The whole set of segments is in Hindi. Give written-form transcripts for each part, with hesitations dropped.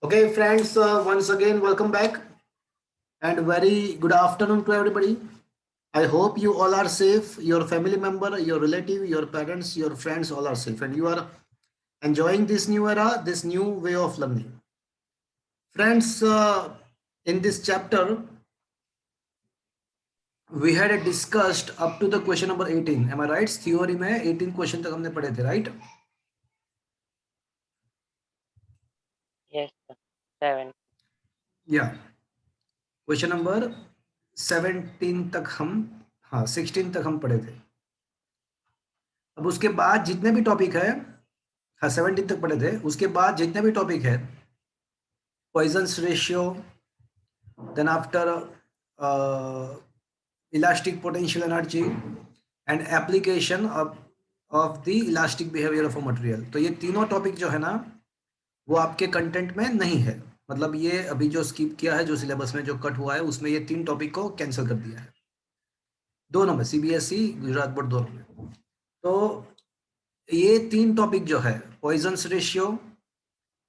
Okay, friends, once again, welcome back and very good afternoon to everybody. I hope you all are safe, your family member, your relative, your parents, your friends, all are safe, and you are enjoying this new era, this new way of learning. Friends, in this chapter, we had discussed up to the question number 18. Am I right? Theory में 18 question तक हमने पढ़े थे, right? Yes, sir. 7. Yeah. Question number 17 तक हम, हाँ 16 तक हम पढ़े थे. अब उसके बाद जितने भी टॉपिक है, हाँ 17 तक पढ़े थे, उसके बाद जितने भी टॉपिक है, Poisson's ratio, then after elastic potential energy and application of the elastic behaviour of a material, तो ये तीनों टॉपिक जो है ना वो आपके कंटेंट में नहीं है. मतलब ये अभी जो स्किप किया है, जो सिलेबस में जो कट हुआ है, उसमें ये 3 टॉपिक को कैंसिल कर दिया है, दोनों में, सीबीएसई गुजरात बोर्ड दोनों में. तो ये 3 टॉपिक जो है, Poisson's ratio,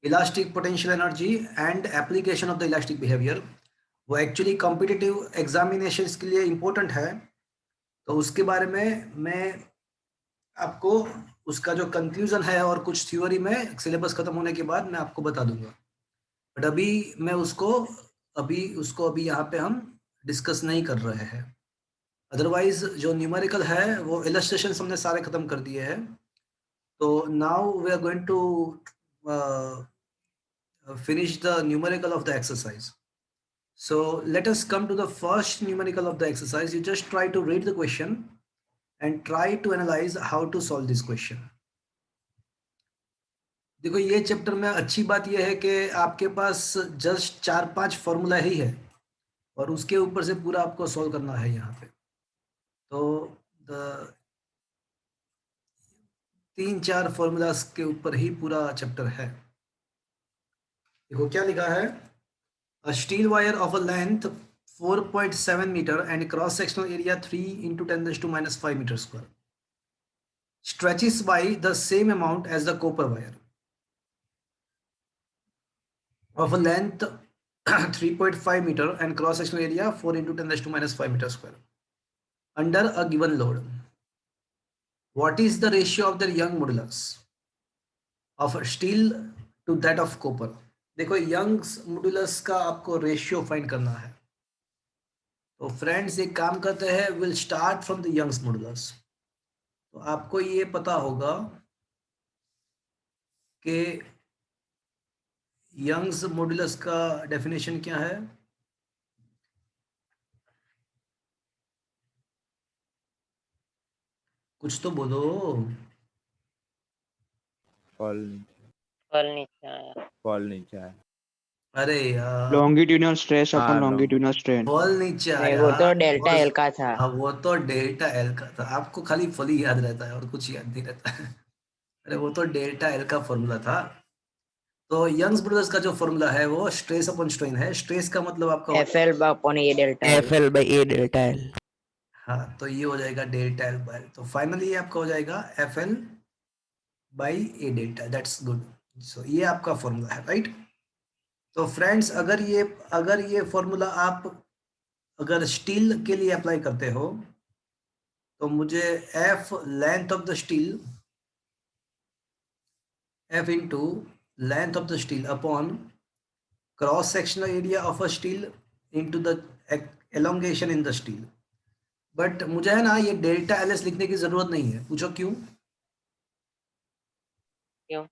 elastic potential energy and application of the elastic behaviour, वो एक्चुअली कॉम्पिटिटिव एग्जामिनेशंस के लिए इम्पोर्टेंट है. तो उसके बारे में मैं आपको उसका जो कंक्लूजन है और कुछ थ्योरी में सिलेबस खत्म होने के बाद मैं आपको बता दूंगा. बट अभी मैं अभी यहाँ पे हम डिस्कस नहीं कर रहे हैं. अदरवाइज जो न्यूमेरिकल है वो इलस्ट्रेशन हमने सारे खत्म कर दिए हैं. तो now we are going to finish the numerical of the exercise. So let us come to the first numerical of the exercise. You just try to read the question and try to analyze how to solve this question. देखो ये चैप्टर में अच्छी बात यह है कि आपके पास जस्ट 4-5 फॉर्मूला ही है और उसके ऊपर से पूरा आपको सॉल्व करना है यहाँ पे. तो 3-4 फॉर्मूलाज के ऊपर ही पूरा चैप्टर है. देखो क्या लिखा है. A steel wire of a length 4.7 meter and cross sectional area 3 into 10 raised to minus 5 meter square stretches by the same amount as the copper wire of a length 3.5 meter and cross sectional area 4 into 10 raised to minus 5 meter square under a given load. What is the ratio of the Young modulus of steel to that of copper? देखो यंग्स मॉडुलस का आपको रेशियो फाइंड करना है. तो फ्रेंड्स एक काम करते हैं, will start from the Young's modulus. तो आपको ये पता होगा कि यंग्स मॉडुलस का डेफिनेशन क्या है. कुछ तो बोलो. फॉल नीचे आया. अरे यार लॉन्गिट्यूडिनल स्ट्रेस हाँ, अपॉन लॉन्गिट्यूडिनल स्ट्रेन. फॉल नीचे नहीं, आया. वो तो डेल्टा एल का था. हाँ वो तो डेल्टा एल का था. आपको खाली फॉली याद रहता है और कुछ याद नहीं रहता है. अरे वो तो डेल्टा एल का फॉर्मूला था. तो यंग्स मॉडुलस का जो फॉर्मूला है वो स्ट्रेस अपॉन स्ट्रेन है. स्ट्रेस का मतलब आपका FL upon A delta L. FL by A delta L. हाँ तो ये हो जाएगा डेल्टा एल बाय, तो फाइनली ये आपका हो जाएगा F L by A delta. That's good. So ये आपका फॉर्मूला है, राइट. तो फ्रेंड्स अगर ये फॉर्मूला आप अगर स्टील के लिए अप्लाई करते हो तो मुझे F length of the steel, F into length of the steel upon cross sectional area of a steel into the elongation in the steel. But मुझे है ना ये डेल्टा एल एस लिखने की जरूरत नहीं है. पूछो क्यों. क्यों?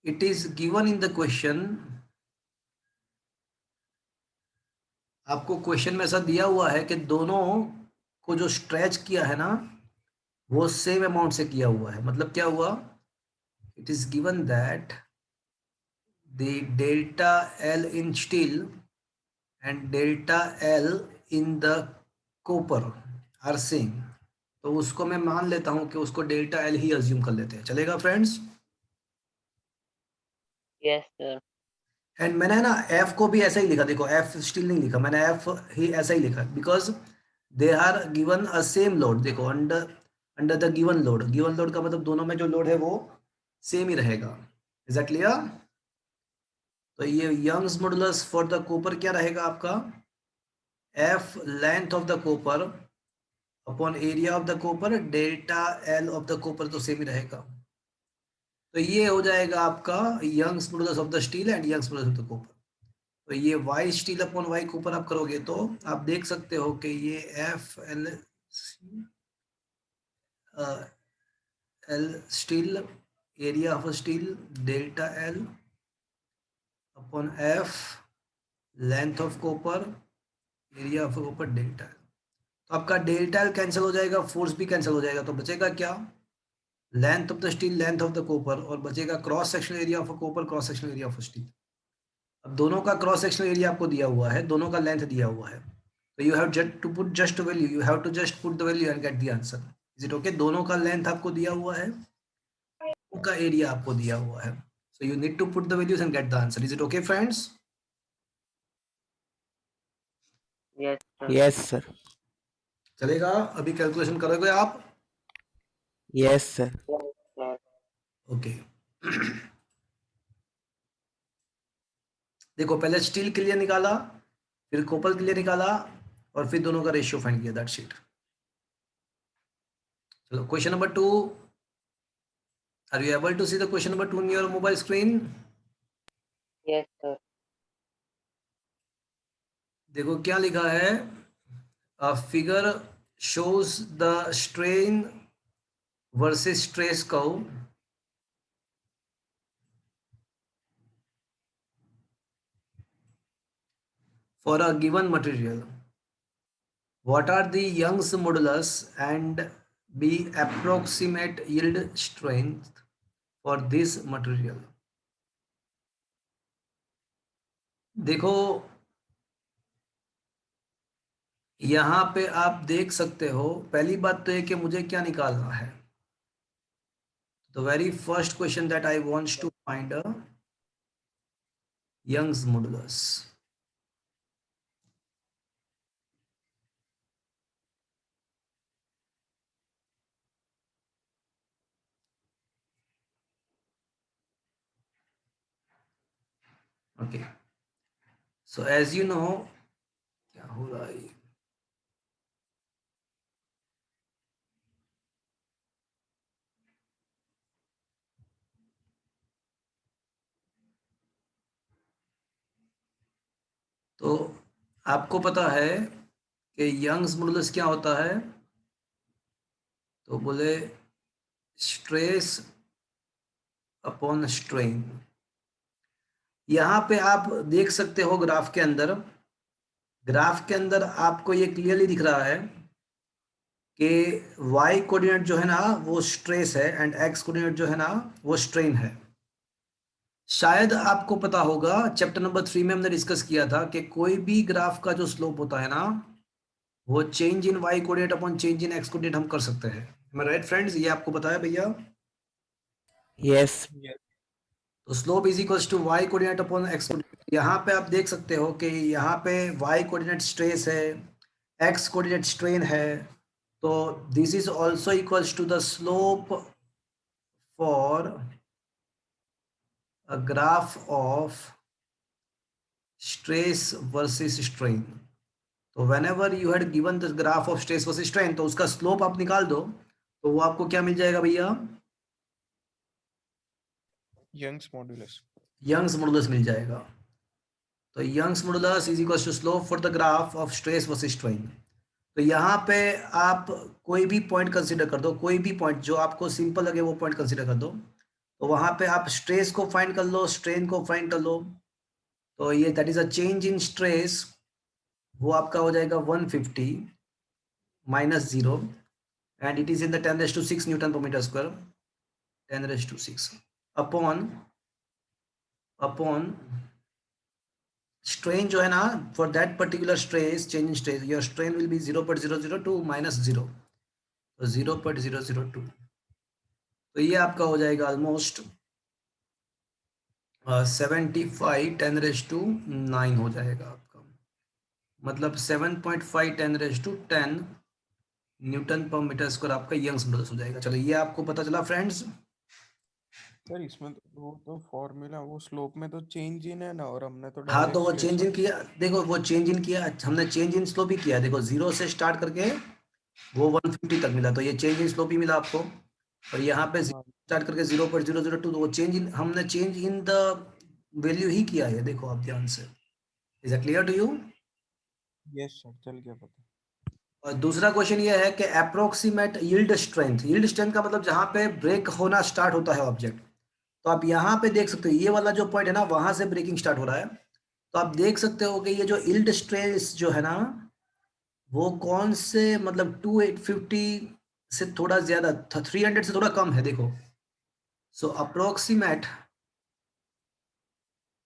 It is given in the question. आपको क्वेश्चन में ऐसा दिया हुआ है कि दोनों को जो स्ट्रेच किया है ना वो सेम अमाउंट से किया हुआ है. मतलब क्या हुआ, it is given that the delta L in steel and delta L in the copper are same. तो उसको मैं मान लेता हूं कि उसको डेल्टा एल ही अज्यूम कर लेते हैं. चलेगा फ्रेंड्स. Yes sir. एंड मैंने ना एफ को भी ऐसा ही लिखा. देखो एफ स्टील नहीं लिखा मैंने, एफ ही ऐसा ही लिखा because they are given a same load. देखो under the given load. Given load का मतलब दोनों में जो लोड है वो सेम ही रहेगा. Is that clear. तो ये Young's modulus for the copper क्या रहेगा आपका, F length of the copper upon area of the copper delta L of the copper, तो सेम ही रहेगा। तो ये हो जाएगा आपका Young's modulus of the steel and Young's modulus of the copper. तो ये Y steel upon Y copper आप करोगे तो आप देख सकते हो कि ये F L L steel area of steel delta L upon F length of copper area of copper delta L. तो आपका डेल्टा एल कैंसिल हो जाएगा, फोर्स भी कैंसिल हो जाएगा, तो बचेगा क्या, length of the steel length of the copper, और बचेगा cross sectional area of copper cross sectional area of steel. अब दोनों का क्रॉस सेक्शनल एरिया आपको दिया हुआ है, दोनों का लेंथ दिया हुआ है, तो you have just to put just value, you have to just put the value and get the answer. Is it okay? दोनों का लेंथ आपको दिया हुआ है, उनका एरिया आपको दिया हुआ है, so you need to put the values and get the answer. Is it okay friends? Yes, sir. Yes, sir. चलेगा? अभी कैलकुलेशन करोगे आप? Yes, sir. Yes, sir. Okay देखो, पहले स्टील के लिए निकाला, फिर कॉपर के लिए निकाला, और फिर दोनों का रेशियो फाइंड किया, दैट्स इट। चलो question number 2, are you able to see the question number 2 in your mobile screen? Yes, sir. देखो क्या लिखा है, a figure shows the strain versus stress curve for a given material. What are the Young's modulus and the approximate yield strength for this material? देखो यहाँ पे आप देख सकते हो, पहली बात तो है कि मुझे क्या निकालना है। The very first question that I want to find a Young's modulus. Okay. So as you know, क्या हो रहा है? तो आपको पता है कि यंग्स मॉडुलस क्या होता है, तो बोले स्ट्रेस अपॉन स्ट्रेन। यहाँ पे आप देख सकते हो ग्राफ के अंदर, ग्राफ के अंदर आपको ये क्लियरली दिख रहा है कि y कोऑर्डिनेट जो है ना वो स्ट्रेस है एंड x कोऑर्डिनेट जो है ना वो स्ट्रेन है। शायद आपको पता होगा, चैप्टर नंबर 3 में हमने डिस्कस किया था कि कोई भी ग्राफ का जो स्लोप होता है ना, वो change in y coordinate upon change in x coordinate हम कर सकते हैं। मैं राइट फ्रेंड्स? ये आपको पता है भैया? Yes. तो slope is equals to y coordinate upon x coordinate. यहाँ पे आप देख सकते हो कि यहाँ पे y कोऑर्डिनेट स्ट्रेस है, x कोऑर्डिनेट स्ट्रेन है, तो this is also equals to the slope for a graph of stress versus strain. तो whenever you had given the graph of stress versus strain, तो उसका स्लोप आप निकाल दो, तो वो आपको क्या मिल जाएगा भैया? Young's modulus. यंग्स मॉडुलस मिल जाएगा। तो Young's modulus is equal to slope for the graph of stress versus strain. तो यहाँ पे आप कोई भी पॉइंट कंसीडर कर दो, कोई भी पॉइंट जो आपको सिंपल लगे वो पॉइंट कंसीडर कर दो। तो वहाँ पे आप स्ट्रेस को फाइंड कर लो, स्ट्रेन को फाइंड कर लो। तो ये that is a change in stress, वो आपका हो जाएगा 150 minus 0 and it is in the 10⁶ Newton पर मीटर स्क्वायर, 10⁶ अपॉन स्ट्रेन जो है ना, for that particular stress, change in stress, your strain will be 0.002 minus 0, तो 0.002। तो ये आपका हो जाएगा ऑलमोस्ट 75 10⁹ हो जाएगा आपका, मतलब 7.5 10⁻10 न्यूटन पर मीटर स्क्वायर आपका यंग्स मॉडुलस हो जाएगा। चलो ये आपको पता चला फ्रेंड्स। सर इसमें तो वो तो फॉर्मूला वो स्लोप में तो चेंज इन है ना, और हमने तो हाँ, तो डायरेक्ट वो स्ट्रेस चेंज इन किया, देखो वो चेंज इन किया, हमने चेंज इन स्लोप ही किया, देखो 0 से स्टार्ट करके वो 150 तक मिला, तो ये चेंज इन स्लोप ही मिला आपको। और यहाँ पे हाँ स्टार्ट करके 0.002, तो वो चेंज इन, हमने चेंज इन द वैल्यू ही किया है, देखो आप ध्यान से। Is it clear to you? Yes sir, चल गया पता। और दूसरा क्वेश्चन ये है कि approximate yield strength, yield strength का मतलब जहां पे ब्रेक होना स्टार्ट होता है ऑब्जेक्ट, तो आप यहाँ पे देख सकते हो ये वाला जो पॉइंट है ना, वहां से ब्रेकिंग स्टार्ट हो रहा है, तो आप देख सकते हो कि ये जो यील्ड स्ट्रेस जो है ना, वो कौन से मतलब 2850 से थोड़ा ज्यादा, 300 से थोड़ा कम है, देखो। सो approximate,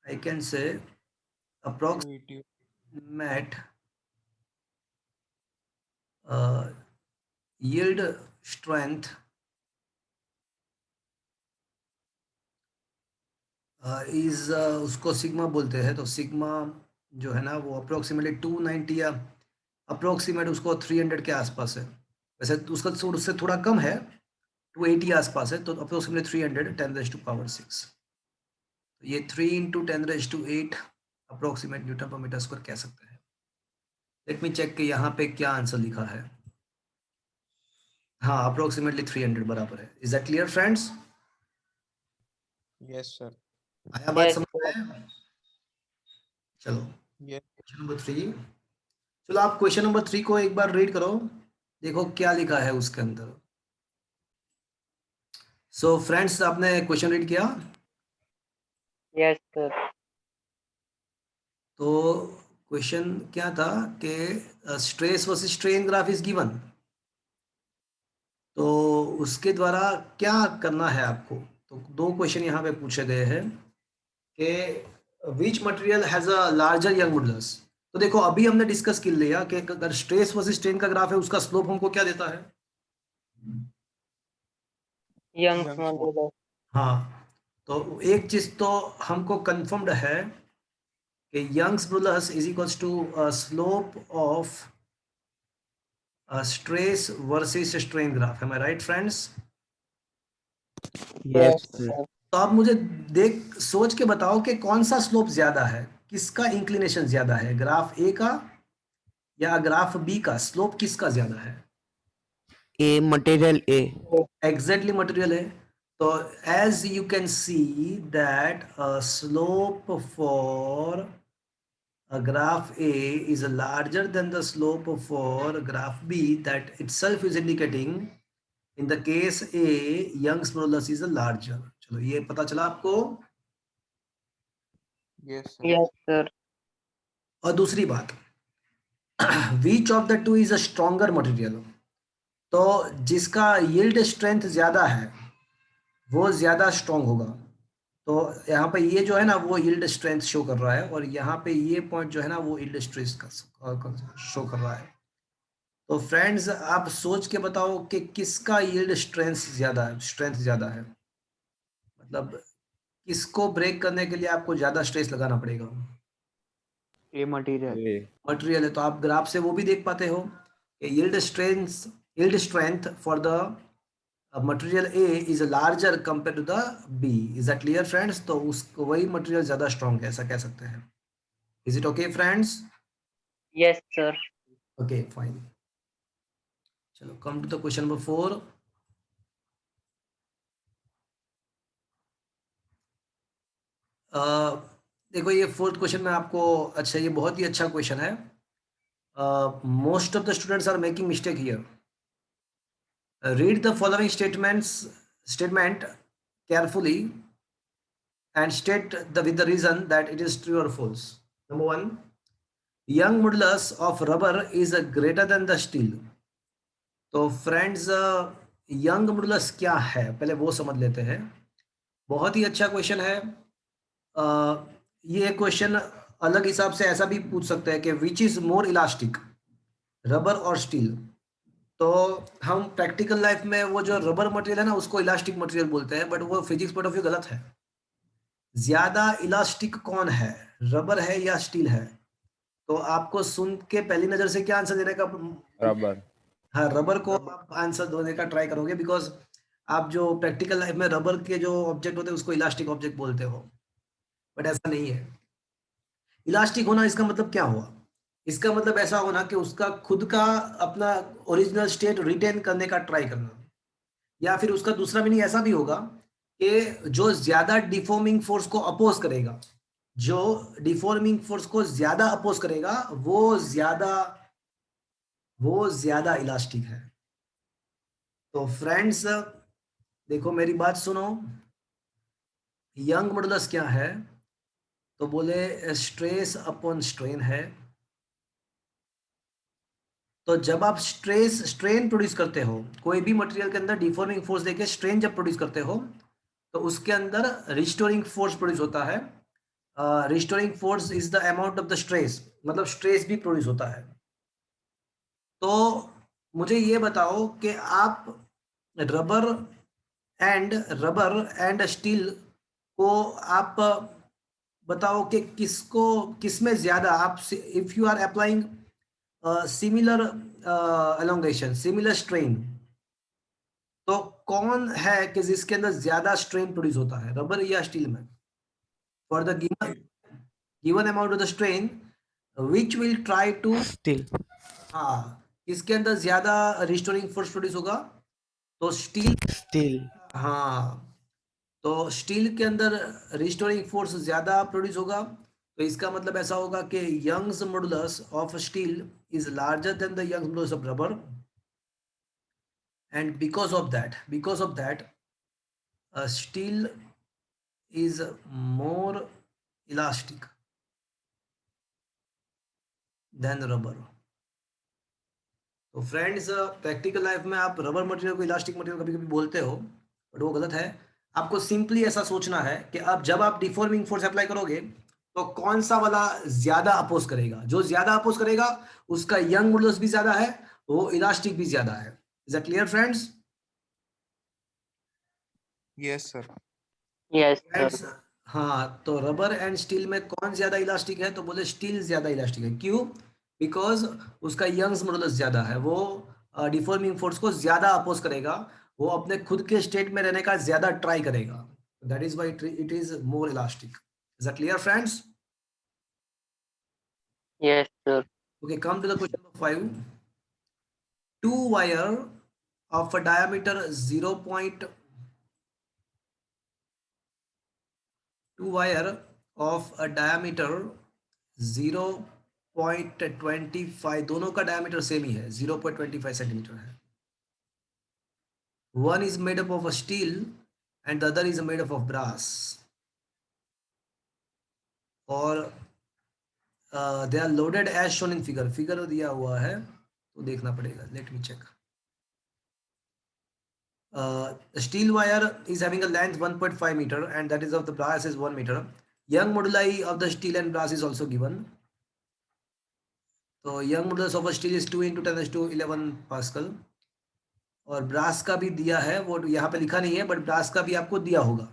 I can say 280। Approximate yield strength is, उसको सिग्मा बोलते हैं, तो सिग्मा जो है ना वो अप्रोक्सीमेटली 290 या अप्रोक्सीमेट उसको 300 के आसपास है, वैसे तो उसका उससे थोड़ा कम है, 280 आसपास है, तो अप्रोक्सीमेटली 300 10⁻⁶, तो ये 3 इंटू 10⁸ अप्रोक्सीमेट न्यूटन पर मीटर स्क्वायर कह सकते हैं। लेट मी चेक कि यहाँ पे क्या आंसर लिखा है। हाँ, अप्रोक्सीमेटली 300 बराबर है। Is that clear friends? Yes sir. आया बात Yes, समझ sir. में? चलो यस। Question number 3। चलो आप क्वेश्चन नंबर 3 को एक बार रीड करो, देखो क्या लिखा है उसके अंदर। सो फ्रेंड्स, आपने क्वेश्चन रीड किया? Yes, sir. तो क्वेश्चन क्या था कि stress versus strain graph is given, तो उसके द्वारा क्या करना है आपको। तो दो क्वेश्चन यहाँ पे पूछे गए हैं कि which material has a larger young modulus. तो देखो अभी हमने डिस्कस कर लिया कि अगर स्ट्रेस वर्सेस स्ट्रेन का ग्राफ है, उसका स्लोप हमको क्या देता है? Young's young small. modulus. हाँ, तो एक चीज तो हमको कंफर्म्ड है कि Young's modulus is equals to slope of stress versus strain graph. Am I right friends? Yes, Yes, sir. sir. तो आप मुझे देख सोच के बताओ कि कौन सा स्लोप ज्यादा है, किसका इंक्लिनेशन ज्यादा है, ग्राफ ए का या ग्राफ बी का, स्लोप किसका ज्यादा है? A material A. Exactly material है। तो as you can see that slope for graph A is larger than the slope for graph B, that itself is indicating in the case A Young's modulus is larger। चलो ये पता चला आपको। Yes sir. Yes, sir. और दूसरी बात, which of the two is a stronger material, तो जिसका yield strength ज्यादा है वो ज्यादा स्ट्रॉन्ग होगा। तो यहाँ पे ये जो है ना वो यील्ड स्ट्रेंथ शो कर रहा है, और यहाँ पे ये पॉइंट जो है ना वो यील्ड स्ट्रेस का शो कर रहा है। तो फ्रेंड्स आप सोच के बताओ कि किसका यील्ड स्ट्रेंथ ज्यादा है, मतलब किसको ब्रेक करने के लिए आपको ज्यादा स्ट्रेस लगाना पड़ेगा। A material. A. मटेरियल है, तो आप ग्राफ से वो भी देख पाते हो कि yield strength for the material A is larger compare to the B. Is that clear friends? तो उसको वही मटेरियल ज्यादा स्ट्रॉन्ग है, ऐसा कह सकते हैं। Is it okay friends? Yes, sir. Okay fine. चलो come to the question number 4। देखो ये फोर्थ क्वेश्चन में आपको, अच्छा ये बहुत ही अच्छा क्वेश्चन है। Most of the students are making mistake here. Read the following statement carefully and state with the reason that it is true or false. Number 1, young modulus of rubber is greater than the steel। तो फ्रेंड्स यंग मॉडुलस क्या है पहले वो समझ लेते हैं। बहुत ही अच्छा क्वेश्चन है। ये क्वेश्चन अलग हिसाब से ऐसा भी पूछ सकते हैं कि which is more elastic, rubber और स्टील। तो हम प्रैक्टिकल लाइफ में वो जो रबर मटेरियल है ना उसको इलास्टिक मटेरियल बोलते हैं, बट वो फिजिक्स पॉइंट ऑफ व्यू गलत है। ज्यादा इलास्टिक कौन है, रबर है या स्टील है? तो आपको सुन के पहली नजर से क्या आंसर देने का, Rubber. हाँ रबर को आप आंसर देने का ट्राई करोगे, बिकॉज आप जो प्रैक्टिकल लाइफ में रबर के जो ऑब्जेक्ट होते हैं उसको इलास्टिक ऑब्जेक्ट बोलते हो, बट ऐसा नहीं है। इलास्टिक होना इसका मतलब क्या हुआ? इसका मतलब ऐसा होना कि उसका खुद का अपना ओरिजिनल स्टेट रिटेन करने का ट्राई करना, या फिर उसका दूसरा मीनिंग ऐसा भी होगा कि जो ज्यादा डिफॉर्मिंग फोर्स को अपोज करेगा, जो डिफॉर्मिंग फोर्स को ज्यादा अपोज करेगा वो ज्यादा इलास्टिक है। तो फ्रेंड्स देखो मेरी बात सुनो, यंग मॉडुलस क्या है? तो बोले स्ट्रेस अपॉन स्ट्रेन है। तो जब आप स्ट्रेन प्रोड्यूस करते हो कोई भी मटेरियल के अंदर, डिफॉर्मिंग फोर्स देके स्ट्रेन जब प्रोड्यूस करते हो तो उसके अंदर रिस्टोरिंग फोर्स प्रोड्यूस होता है। Restoring force is the amount of the stress, मतलब स्ट्रेस भी प्रोड्यूस होता है। तो मुझे ये बताओ कि आप रबर रबर एंड स्टील को आप बताओ कि किसमें ज्यादा आप, if you are applying similar elongation, similar strain, तो कौन है कि जिसके अंदर ज्यादा स्ट्रेन प्रोड्यूस होता है, रबर या स्टील में? For the given amount of the strain which will try to, Still. हाँ किसके अंदर ज्यादा रिस्टोरिंग फोर्स प्रोड्यूस होगा? तो स्टील, Still. हाँ तो स्टील के अंदर रिस्टोरिंग फोर्स ज्यादा प्रोड्यूस होगा। तो इसका मतलब ऐसा होगा कि Young's modulus of steel is larger than the Young's modulus of rubber, and because of that steel is more elastic than rubber। तो फ्रेंड्स प्रैक्टिकल लाइफ में आप रबर मटेरियल को इलास्टिक मटेरियल कभी कभी बोलते हो, बट वो गलत है। आपको सिंपली ऐसा सोचना है कि अब जब आप डिफॉर्मिंग फोर्स अप्लाई करोगे तो कौन सा वाला ज्यादा अपोज करेगा, जो ज्यादा अपोज करेगा उसका यंग मॉडुलस भी ज्यादा है, वो इलास्टिक भी ज्यादा है। Is that clear friends? Yes sir. Yes, sir. Friends हाँ, तो रबर एंड स्टील में कौन ज्यादा इलास्टिक है? तो बोले स्टील ज्यादा इलास्टिक है। क्यों? बिकॉज उसका यंग्स मॉडुलस ज्यादा है, वो डिफॉर्मिंग फोर्स को ज्यादा अपोज करेगा, वो अपने खुद के स्टेट में रहने का ज्यादा ट्राई करेगा। That is why it is more elastic. Is that clear friends? Yes, sir. Okay, come to the question number 5. Two wire of a diameter 0.2 wire of a diameter 0.25, दोनों का डायमीटर सेम ही है, 0.25 सेंटीमीटर है। One is made up of a steel and the other is made up of brass, और they are loaded as shown in figure। Figure दिया हुआ है तो देखना पड़ेगा, let me check. The steel wire is having a length 1.5 meter and that is of the brass is 1 meter. Young moduli of the steel and brass is also given. तो young modulus of a steel is 2 into 10⁻11 pascal, और ब्रास का भी दिया है, वो यहाँ पे लिखा नहीं है बट ब्रास का भी आपको दिया होगा,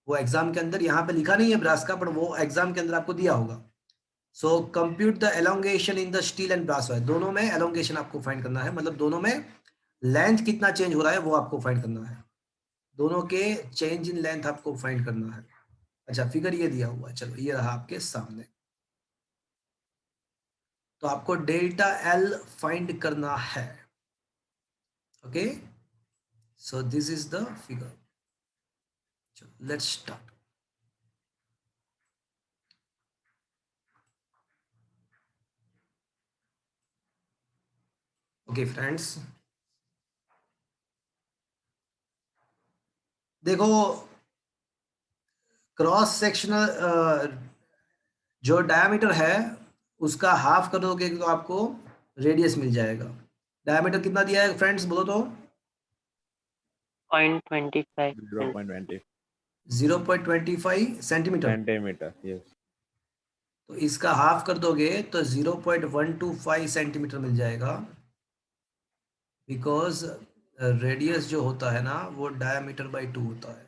वो एग्जाम के अंदर यहाँ पे लिखा नहीं है ब्रास का, बट वो एग्जाम के अंदर आपको दिया होगा। So compute the elongation in the steel and brass wire, दोनों में एलोंगेशन आपको फाइंड करना है, मतलब दोनों में लेंथ कितना चेंज हो रहा है वो आपको फाइंड करना है, दोनों के चेंज इन लेंथ आपको फाइंड करना है। अच्छा फिगर ये दिया हुआ है, चलो ये रहा आपके सामने। तो आपको डेल्टा एल फाइंड करना है। Okay, so this is the figure. चलो लेट्स स्टार्ट। ओके फ्रेंड्स, देखो क्रॉस सेक्शनल जो डायमीटर है उसका हाफ कर दोगे तो आपको रेडियस मिल जाएगा। डायमीटर कितना दिया है फ्रेंड्स बोलो तो? 0.25. 0.20 0.25 सेंटीमीटर। centimeter. Yes. तो इसका हाफ कर दोगे तो 0.125 सेंटीमीटर मिल जाएगा, बिकॉज रेडियस जो होता है ना वो डायमीटर बाई 2 होता है।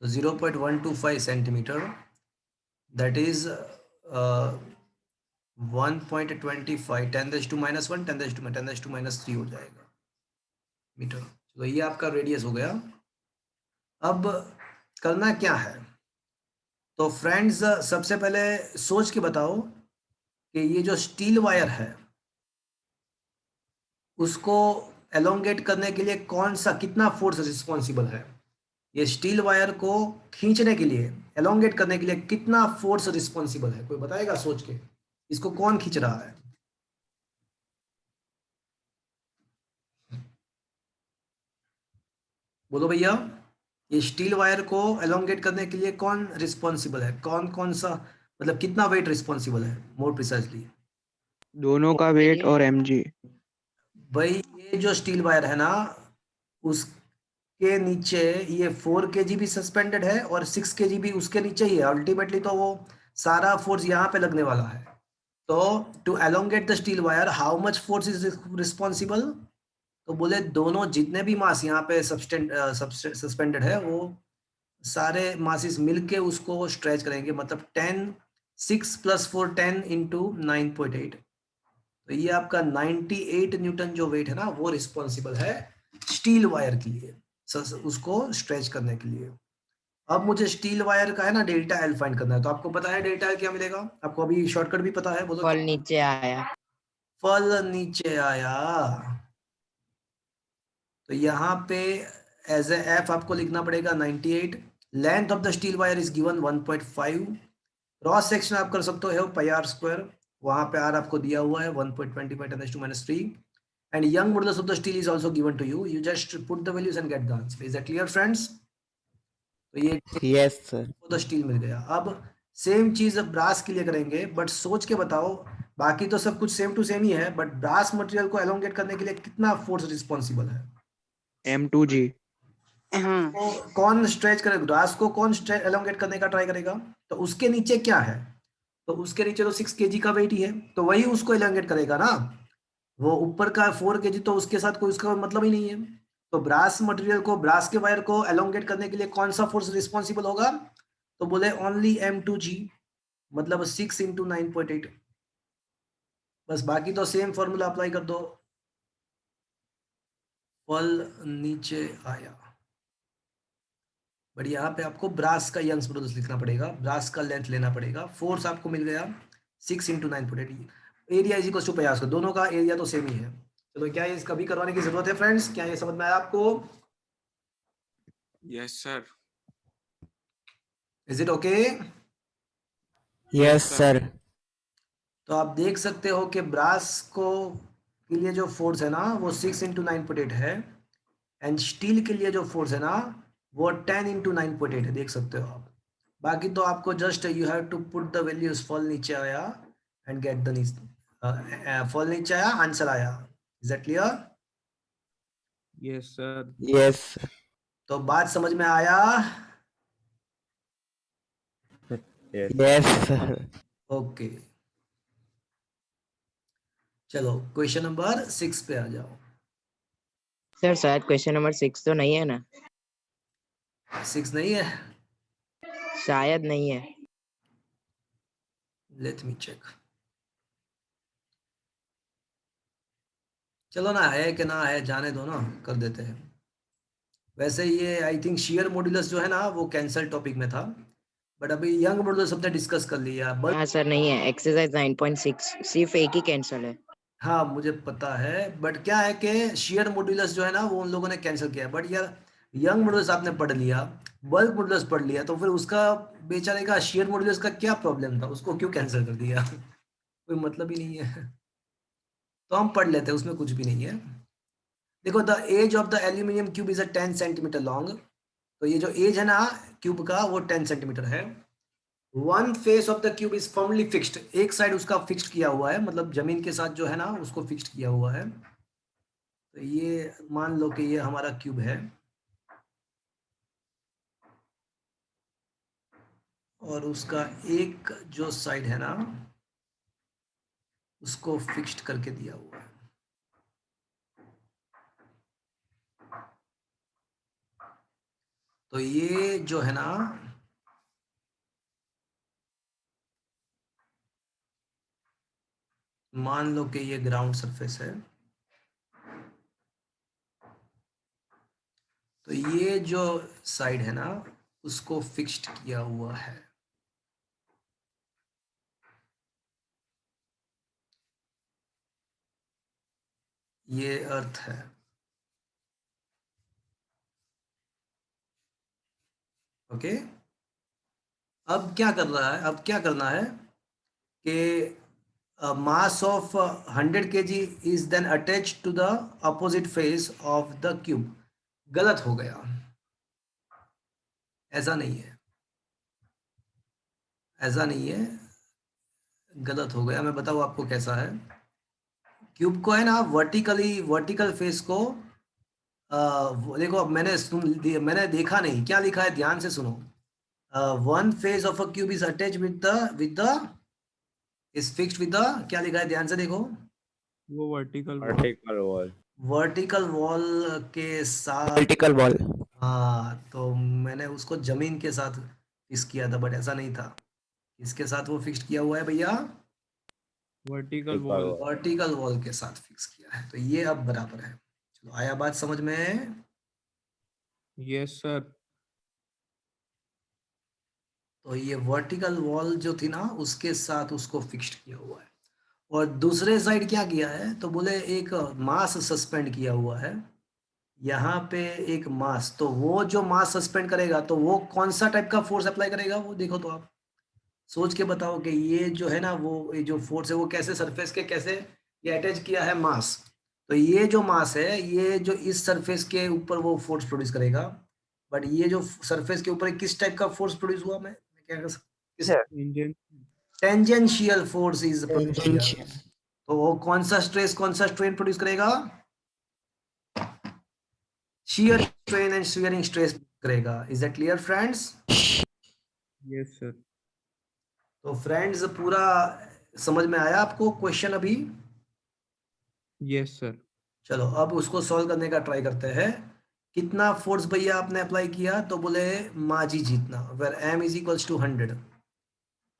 तो 0.125 सेंटीमीटर दैट इज 1.25 10⁻⁻1 10⁻⁻3 हो जाएगा। मीटर। तो ये आपका रेडियस हो गया। अब करना क्या है, तो फ्रेंड्स सबसे पहले सोच के बताओ कि ये जो स्टील वायर है उसको एलोंगेट करने के लिए कौन सा कितना फोर्स रिस्पॉन्सिबल है। ये स्टील वायर को खींचने के लिए, एलोंगेट करने के लिए कितना फोर्स रिस्पॉन्सिबल है, कोई बताएगा सोच के, इसको कौन खींच रहा है। बोलो भैया, ये स्टील वायर को एलोंगेट करने के लिए कौन रिस्पॉन्सिबल है, कौन कौन सा, मतलब कितना वेट रिस्पॉन्सिबल है मोर प्रिसाइजली। दोनों का वेट और mg। भाई ये जो स्टील वायर है ना, उसके नीचे ये 4 kg भी सस्पेंडेड है और 6 kg भी उसके नीचे ही है। अल्टीमेटली तो वो सारा फोर्स यहाँ पे लगने वाला है। तो to elongate the steel wire how much force is responsible, तो बोले दोनों जितने भी मास यहाँ पे सस्पेंडेड है वो सारे मासेस मिलके उसको स्ट्रेच करेंगे, मतलब 10, 6 + 4 10 इंटू 9.8। तो ये आपका 98 न्यूटन जो वेट है ना वो रिस्पॉन्सिबल है स्टील वायर के लिए, उसको स्ट्रेच करने के लिए। अब मुझे स्टील वायर का है ना डेल्टा एल फाइंड करना है, तो आपको पता है डेल्टा एल क्या मिलेगा, आपको अभी शॉर्टकट भी पता है, बोलो फल नीचे आया। फल नीचे आया। तो यहाँ पे एज ए एफ आपको लिखना पड़ेगा 98। Length of the steel wire is given 1.5। Cross section आप कर सकते हो पाई आर स्क्वायर, वहां पे आर आपको दिया हुआ है 1.25 × 10⁻³ and young modulus of the steel is also given to you, you just put the values and get the answer. Is that clear friends. तो ये यस सर। द स्टील मिल गया। अब सेम चीज अब ब्रास के लिए करेंगे, बट सोच के बताओ, बाकी तो सब कुछ सेम टू सेम ही है, बट ब्रास मटेरियल को एलोंगेट करने के लिए कितना फोर्स रिस्पॉन्सिबल है। m2g। तो कौन स्ट्रेच करेगा ग्रास को, कौन एलोंगेट करने का ट्राई करेगा, तो उसके नीचे क्या है, तो उसके नीचे तो 6 kg का वेट ही है, तो वही उसको एलोंगेट करेगा ना। वो ऊपर का 4 kg तो उसके साथ कोई उसका मतलब ही नहीं है। तो ब्रास मटेरियल को, ब्रास के वायर को एलोंगेट करने के लिए कौन सा फोर्स रिस्पॉन्सिबल होगा, तो बोले ओनली m2g, मतलब 6 × 9.8। बस बाकी तो सेम फॉर्मूला अप्लाई कर दो। फल नीचे आया, बट यहाँ पे आपको ब्रास का यंग्स मॉडुलस लिखना पड़ेगा, ब्रास का लेंथ लेना पड़ेगा। फोर्स आपको मिल गया 6 × 9.8। एरिया इज इक्वल टू 50 का, दोनों का एरिया तो सेम ही है। चलो क्या ये इसका भी करवाने की जरूरत है फ्रेंड्स, क्या ये समझ में आया आपको। Yes sir. Is it okay. Yes sir. तो आप देख सकते हो कि ब्रास को के लिए जो फोर्स है ना वो 6 × 9.8 है, एंड स्टील के लिए जो फोर्स है ना वो 10 × 9.8 है, देख सकते हो आप। बाकी तो आपको just you have to put the values, fall नीचे आया एंड गेट द फॉल नीचे आया, आंसर आया। Is that clear. Yes sir. Yes. तो बात समझ में आया। Yes sir. ओके चलो क्वेश्चन नंबर 6 पे आ जाओ। सर शायद क्वेश्चन नंबर 6 तो नहीं है ना। 6 नहीं है, शायद नहीं है। Let me check. चलो ना, है कि ना है जाने दो ना, कर देते हैं। वैसे ये आई थिंक शेयर मॉड्यूलस जो है ना वो कैंसल टॉपिक में था, बट अभी यंग मॉड्यूलस हमने डिस्कस कर लिया। बट हाँ सर नहीं है, एक्सरसाइज 9.6 सिर्फ एक ही कैंसल है। हाँ मुझे पता है, बट क्या है कि शेयर मॉड्यूलस जो है ना वो उन लोगों ने कैंसिल किया है। बट यार यंग मॉड्यूलस आपने पढ़ लिया, बल्क मॉड्यूलस पढ़ लिया, तो फिर उसका बेचारे का शेयर मॉड्यूलस का क्या प्रॉब्लम था, उसको क्यों कैंसिल कर दिया कोई मतलब ही नहीं है। तो हम पढ़ लेते हैं, उसमें कुछ भी नहीं है। देखो the edge of the aluminium cube is a 10 centimetre long. तो ये जो एज है ना क्यूब का वो 10 सेंटीमीटर है। One face of the cube is firmly fixed, एक साइड उसका फिक्स्ड किया हुआ है, मतलब जमीन के साथ जो है ना उसको फिक्स्ड किया हुआ है। तो ये मान लो कि ये हमारा क्यूब है और उसका एक जो साइड है ना उसको फिक्स्ड करके दिया हुआ है। तो ये जो है ना मान लो कि ये ग्राउंड सरफेस है तो ये जो साइड है ना उसको फिक्स्ड किया हुआ है। ये अर्थ है। ओके, अब क्या कर रहा है, अब क्या करना है कि mass of 100 kg is then attached to the opposite face of the cube। गलत हो गया, ऐसा नहीं है, ऐसा नहीं है, गलत हो गया। मैं बताऊँ आपको कैसा है। क्यूब को है ना वर्टिकली, वर्टिकल फेस को देखो, अब मैंने देखा नहीं क्या लिखा है, ध्यान से सुनो। One face of a cube is attach with the is fixed with the, क्या लिखा है ध्यान से देखो, वो vertical vertical wall. Vertical wall के साथ। Vertical wall. हाँ, तो मैंने उसको जमीन के साथ फिक्स किया था, बट ऐसा नहीं था। इसके साथ वो फिक्स किया हुआ है भैया, वर्टिकल वॉल। वर्टिकल वॉल के साथ फिक्स किया है। तो ये अब बराबर है। चलो, आया बात समझ में? Yes sir. तो ये वर्टिकल वॉल जो थी ना उसके साथ उसको फिक्स्ड किया हुआ है। और दूसरे साइड क्या किया है, तो बोले एक मास सस्पेंड किया हुआ है यहाँ पे, एक मास। तो वो जो मास सस्पेंड करेगा तो वो कौन सा टाइप का फोर्स अप्लाई करेगा, वो देखो तो आप सोच के बताओ कि ये जो है ना, वो ये जो फोर्स है वो कैसे सरफेस के, कैसे ये अटैच किया है मास। तो ये जो मास है, ये जो इस सरफेस के ऊपर वो फोर्स प्रोड्यूस करेगा। बट ये जो सरफेस के ऊपर किस टाइप का फोर्स प्रोड्यूस हुआ, मैं क्या कर सकता, engine. Tangential force is produce किया। तो वो कौन सा स्ट्रेस कौन सा स्ट्रेन प्रोड्यूस करेगा, shear strain and shearing stress करेगा। Is that clear friends? Yes sir. तो फ्रेंड्स पूरा समझ में आया आपको क्वेश्चन अभी? Yes sir. चलो अब उसको सॉल्व करने का ट्राई करते हैं। कितना फोर्स भैया आपने अप्लाई किया, तो बोले माजी जितना, where m is equals to 100।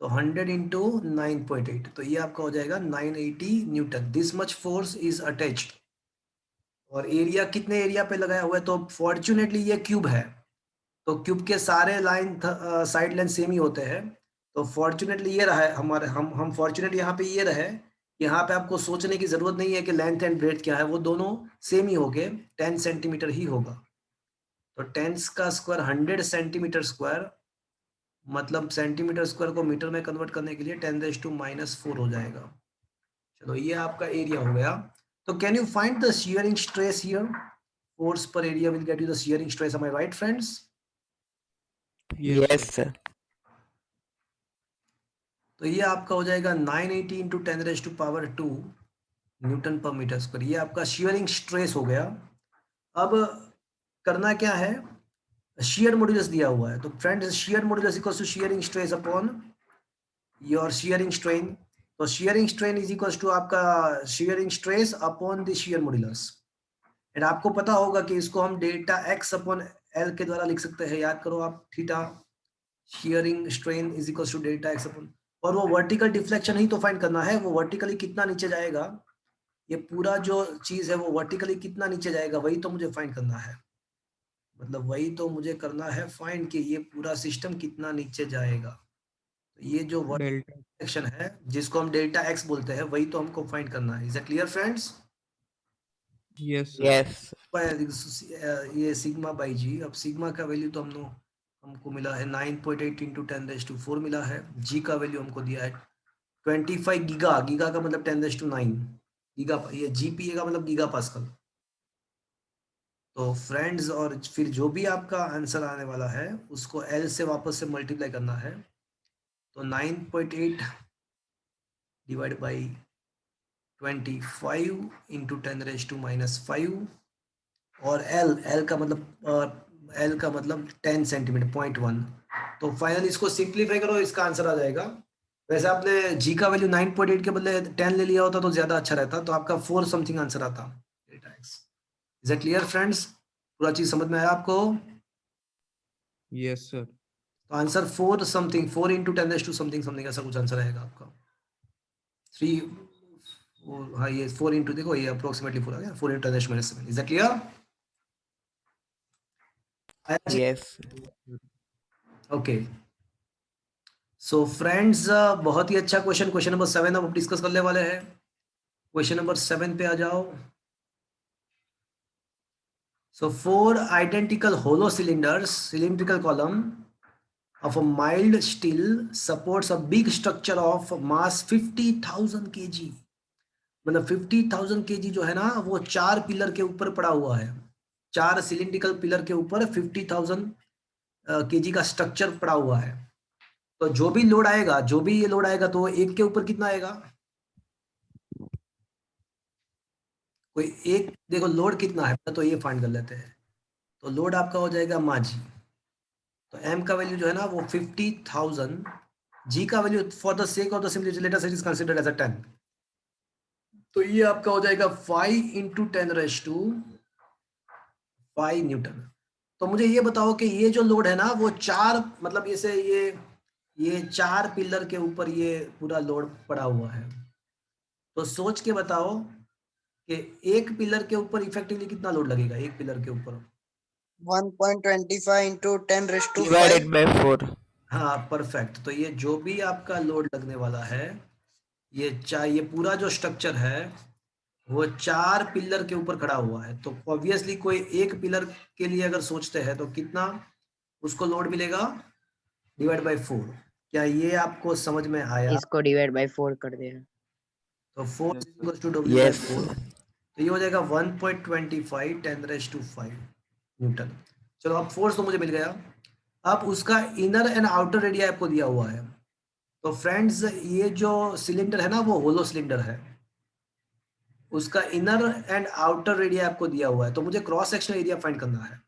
तो 100 इंटू 9.8, तो ये आपका हो जाएगा 980 Newton. This much force is attached. और एरिया कितने एरिया पे लगाया हुआ है, तो फॉर्चुनेटली ये क्यूब है, तो क्यूब के सारे लाइन साइड लाइन सेम ही होते हैं। तो फॉर्चुनेटली ये रहा है हमारे, हम फॉर्चुनेटली यहाँ पे ये रहे, यहाँ पे आपको सोचने की जरूरत नहीं है कि लेंथ एंड ब्रेथ क्या है, वो दोनों सेम ही हो गए, 10 सेंटीमीटर ही होगा। तो 10 का स्क्वायर 100 सेंटीमीटर स्क्वायर, मतलब सेंटीमीटर स्क्वायर को मीटर में कन्वर्ट करने के लिए 10⁻⁻⁴ हो जाएगा। चलो ये आपका एरिया हो गया। तो can you find the shearing stress here? Force per area will get you the shearing stress. Am I right friends? Yes sir. तो ये आपका हो जाएगा 980 इंटू 10⁻², न्यूटन पर मीटर स्क्वायर। ये आपका शियरिंग स्ट्रेस हो गया। अब करना क्या है, शियर मॉड्यूलस दिया हुआ है। तो friends, shear modulus equals to shearing stress upon your shearing strain. तो shearing strain is equals to आपका shearing stress upon the shear modulus. And आपको पता होगा कि इसको हम डेल्टा एक्स अपॉन एल के द्वारा लिख सकते हैं, याद करो आप, theta shearing strain is equals to delta X upon, और वो वर्टिकल डिफ्लेक्शन ही तो फाइंड करना है, वो वर्टिकली कितना नीचे जाएगा, ये पूरा जो चीज है वो वर्टिकली कितना नीचे जाएगा, वही तो मुझे फाइंड करना है। मतलब वही तो मुझे करना है फाइंड कि ये पूरा सिस्टम कितना नीचे जाएगा। तो ये जो डेल्टा। डिफ्लेक्शन है जिसको हम डेल्टा एक्स बोलते हैं, वही तो हमको फाइंड करना है। Is it clear friends? Yes sir. Yes. ये सिग्मा बाई जी। अब सिग्मा का वैल्यू तो हमको मिला है 9.8 इंटू 10⁻⁴ मिला है। जी का वैल्यू हमको दिया है 25 गीगा। गीगा का मतलब 10⁻⁹ गीगा। ये जीपीए का मतलब गीगा पास्कल। तो फ्रेंड्स, और फिर जो भी आपका आंसर आने वाला है उसको एल से वापस से मल्टीप्लाई करना है। तो 9.8 डिवाइड बाई 25 इंटू 10⁻⁻⁵, और एल का मतलब 10 सेंटीमीटर 0.1। तो फाइनली इसको सिंप्लीफाई करो, इसका आंसर आ जाएगा। वैसे आपने जी का वैल्यू 9.8 के बदले 10 ले लिया होता तो ज्यादा अच्छा रहता, तो आपका 4 समथिंग आंसर आता। Is it clear friends? पूरा चीज समझ में आया आपको? Yes sir. तो आंसर 4 समथिंग, 4 इंटू 10⁻⁻⁵ समथिंग ऐसा कुछ आंसर आएगा आपका। 3, हाँ ये 4 इंटू, देखो ये अप्रोक्सीमेटली 4 आ गया, 4 into 10⁻⁷। Is it clear? Yes okay, so friends बहुत ही अच्छा क्वेश्चन, क्वेश्चन नंबर 7 अब डिस्कस करने वाले हैं। क्वेश्चन नंबर 7 पे आ जाओ। So four identical hollow cylinders, cylindrical column of a mild steel supports a big structure of mass 50,000 kg। मतलब 50,000 kg जो है ना वो 4 पिलर के ऊपर पड़ा हुआ है। 4 सिलिंड्रिकल पिलर के ऊपर 50,000 kg का स्ट्रक्चर पड़ा हुआ है। तो जो भी लोड आएगा, जो भी ये लोड आएगा, तो एक के ऊपर कितना आएगा? कोई एक, देखो लोड कितना है तो ये फाइंड कर लेते हैं। तो लोड आपका हो जाएगा माजी। तो m का वैल्यू जो है ना वो 50,000, g का value for the sake of the simplicity let us it is considered as a 10। तो ये आपका हो जाएगा 5 into 10⁵5 न्यूटन। तो मुझे ये बताओ कि ये जो लोड है ना वो 4, मतलब जैसे ये 4 पिलर के ऊपर ये पूरा लोड पड़ा हुआ है। तो सोच के बताओ कि एक पिलर के ऊपर इफेक्टिवली कितना लोड लगेगा? एक पिलर के ऊपर 1.25 into 10⁵5 डिवाइडेड बाय 4। हाँ परफेक्ट। तो ये जो भी आपका लोड लगने वाला है, ये पूरा जो स्ट्रक्चर है वो 4 पिलर के ऊपर खड़ा हुआ है। तो ऑब्वियसली कोई एक पिलर के लिए अगर सोचते हैं तो कितना उसको लोड मिलेगा? Divide by 4। क्या ये आपको समझ में आया? इसको डिवाइड बाय 4 कर देना। तो 4 Yes, is sir. Equal to W by yes 4। तो ये हो जाएगा 1.25 10⁵5 न्यूटन। चलो अब फोर्स तो मुझे मिल गया। अब उसका इनर एंड आउटर रेडिया आपको दिया हुआ है। तो फ्रेंड्स ये जो सिलेंडर है ना वो होलो सिलेंडर है, उसका इनर एंड आउटर रेडिया आपको दिया हुआ है। तो मुझे क्रॉस सेक्शनल एरिया फाइंड करना है।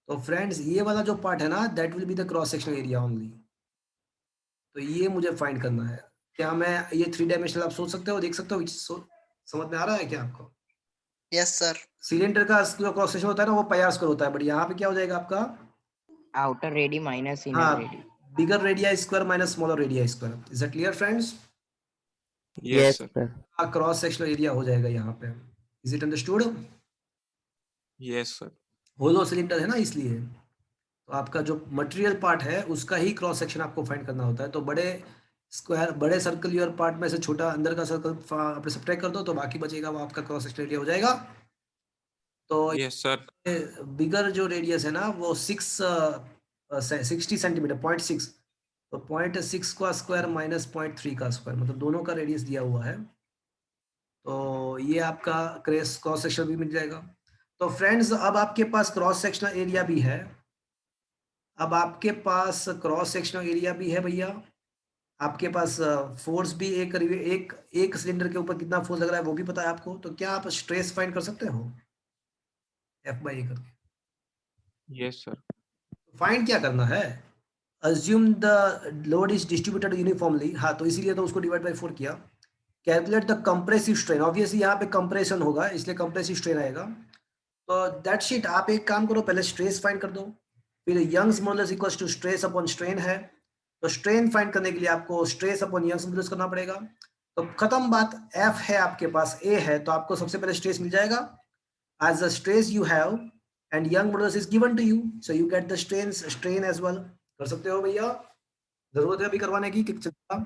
तो फ्रेंड्स ये वाला जो पार्ट है ना that will be the cross sectional area only. तो ये मुझे फाइंड करना है। क्या मैं ये 3 डायमेंशनल आप सोच सकते हो, देख सकते हो? समझ में आ रहा है क्या आपको? Yes sir. सिलेंडर का जो क्रॉस सेक्शन होता है ना वो पाई आर स्क्वायर होता है, बट यहाँ पे क्या हो जाएगा आपका? आउटर रेडी माइनस इनर हाँ, radii. Bigger radii square minus smaller radii square. Is that clear friends? Yes sir. Cross sectional area हो जाएगा यहाँ पे। Is it understood? Yes sir. Hollow cylinder है ना इसलिए। तो आपका जो मटेरियल पार्ट है उसका ही क्रॉस सेक्शन आपको फाइंड करना होता है। तो बड़े स्क्वायर, बड़े सर्कुलर पार्ट में से छोटा अंदर का सर्कल आप सब्ट्रैक्ट कर दो तो बाकी बचेगा वो आपका क्रॉस सेक्शन एरिया हो जाएगा। तो यस सर। बिगर जो रेडियस है ना वो 60 सेंटीमीटर 0.6। तो 0.6 का स्क्वायर माइनस 0.3 का स्क्वायर, मतलब दोनों का रेडियस दिया हुआ है। तो ये आपका क्रॉस सेक्शन भी मिल जाएगा। तो फ्रेंड्स अब आपके पास क्रॉस सेक्शनल एरिया भी है। अब आपके पास क्रॉस सेक्शनल एरिया भी है भैया। आपके पास फोर्स भी एक सिलेंडर के ऊपर कितना फोर्स लग रहा है वो भी पता है आपको। तो क्या आप स्ट्रेस फाइंड कर सकते हो F/A करके? Yes sir. फाइंड क्या करना है? Assume the load is distributed uniformly. हाँ, तो इसीलिए तो उसको डिवाइड बाय 4 किया। Calculate the compressive strain. Obviously यहाँ पे कंप्रेशन होगा इसलिए कंप्रेसिव स्ट्रेन आएगा। तो दैट शीट आप एक काम करो, पहले स्ट्रेस फाइंड कर दो, फिर Young's modulus equals to stress upon strain है। तो स्ट्रेन फाइंड करने के लिए आपको स्ट्रेस अपॉन यंग्स मॉडुलस करना पड़ेगा। तो खत्म बात। F है आपके पास, A है, तो आपको सबसे पहले स्ट्रेस मिल जाएगा। as the stress you have and young modulus is given to you, so you get the strain as well। कर सकते हो भैया? जरूरत है अभी करवाने की कि चलता?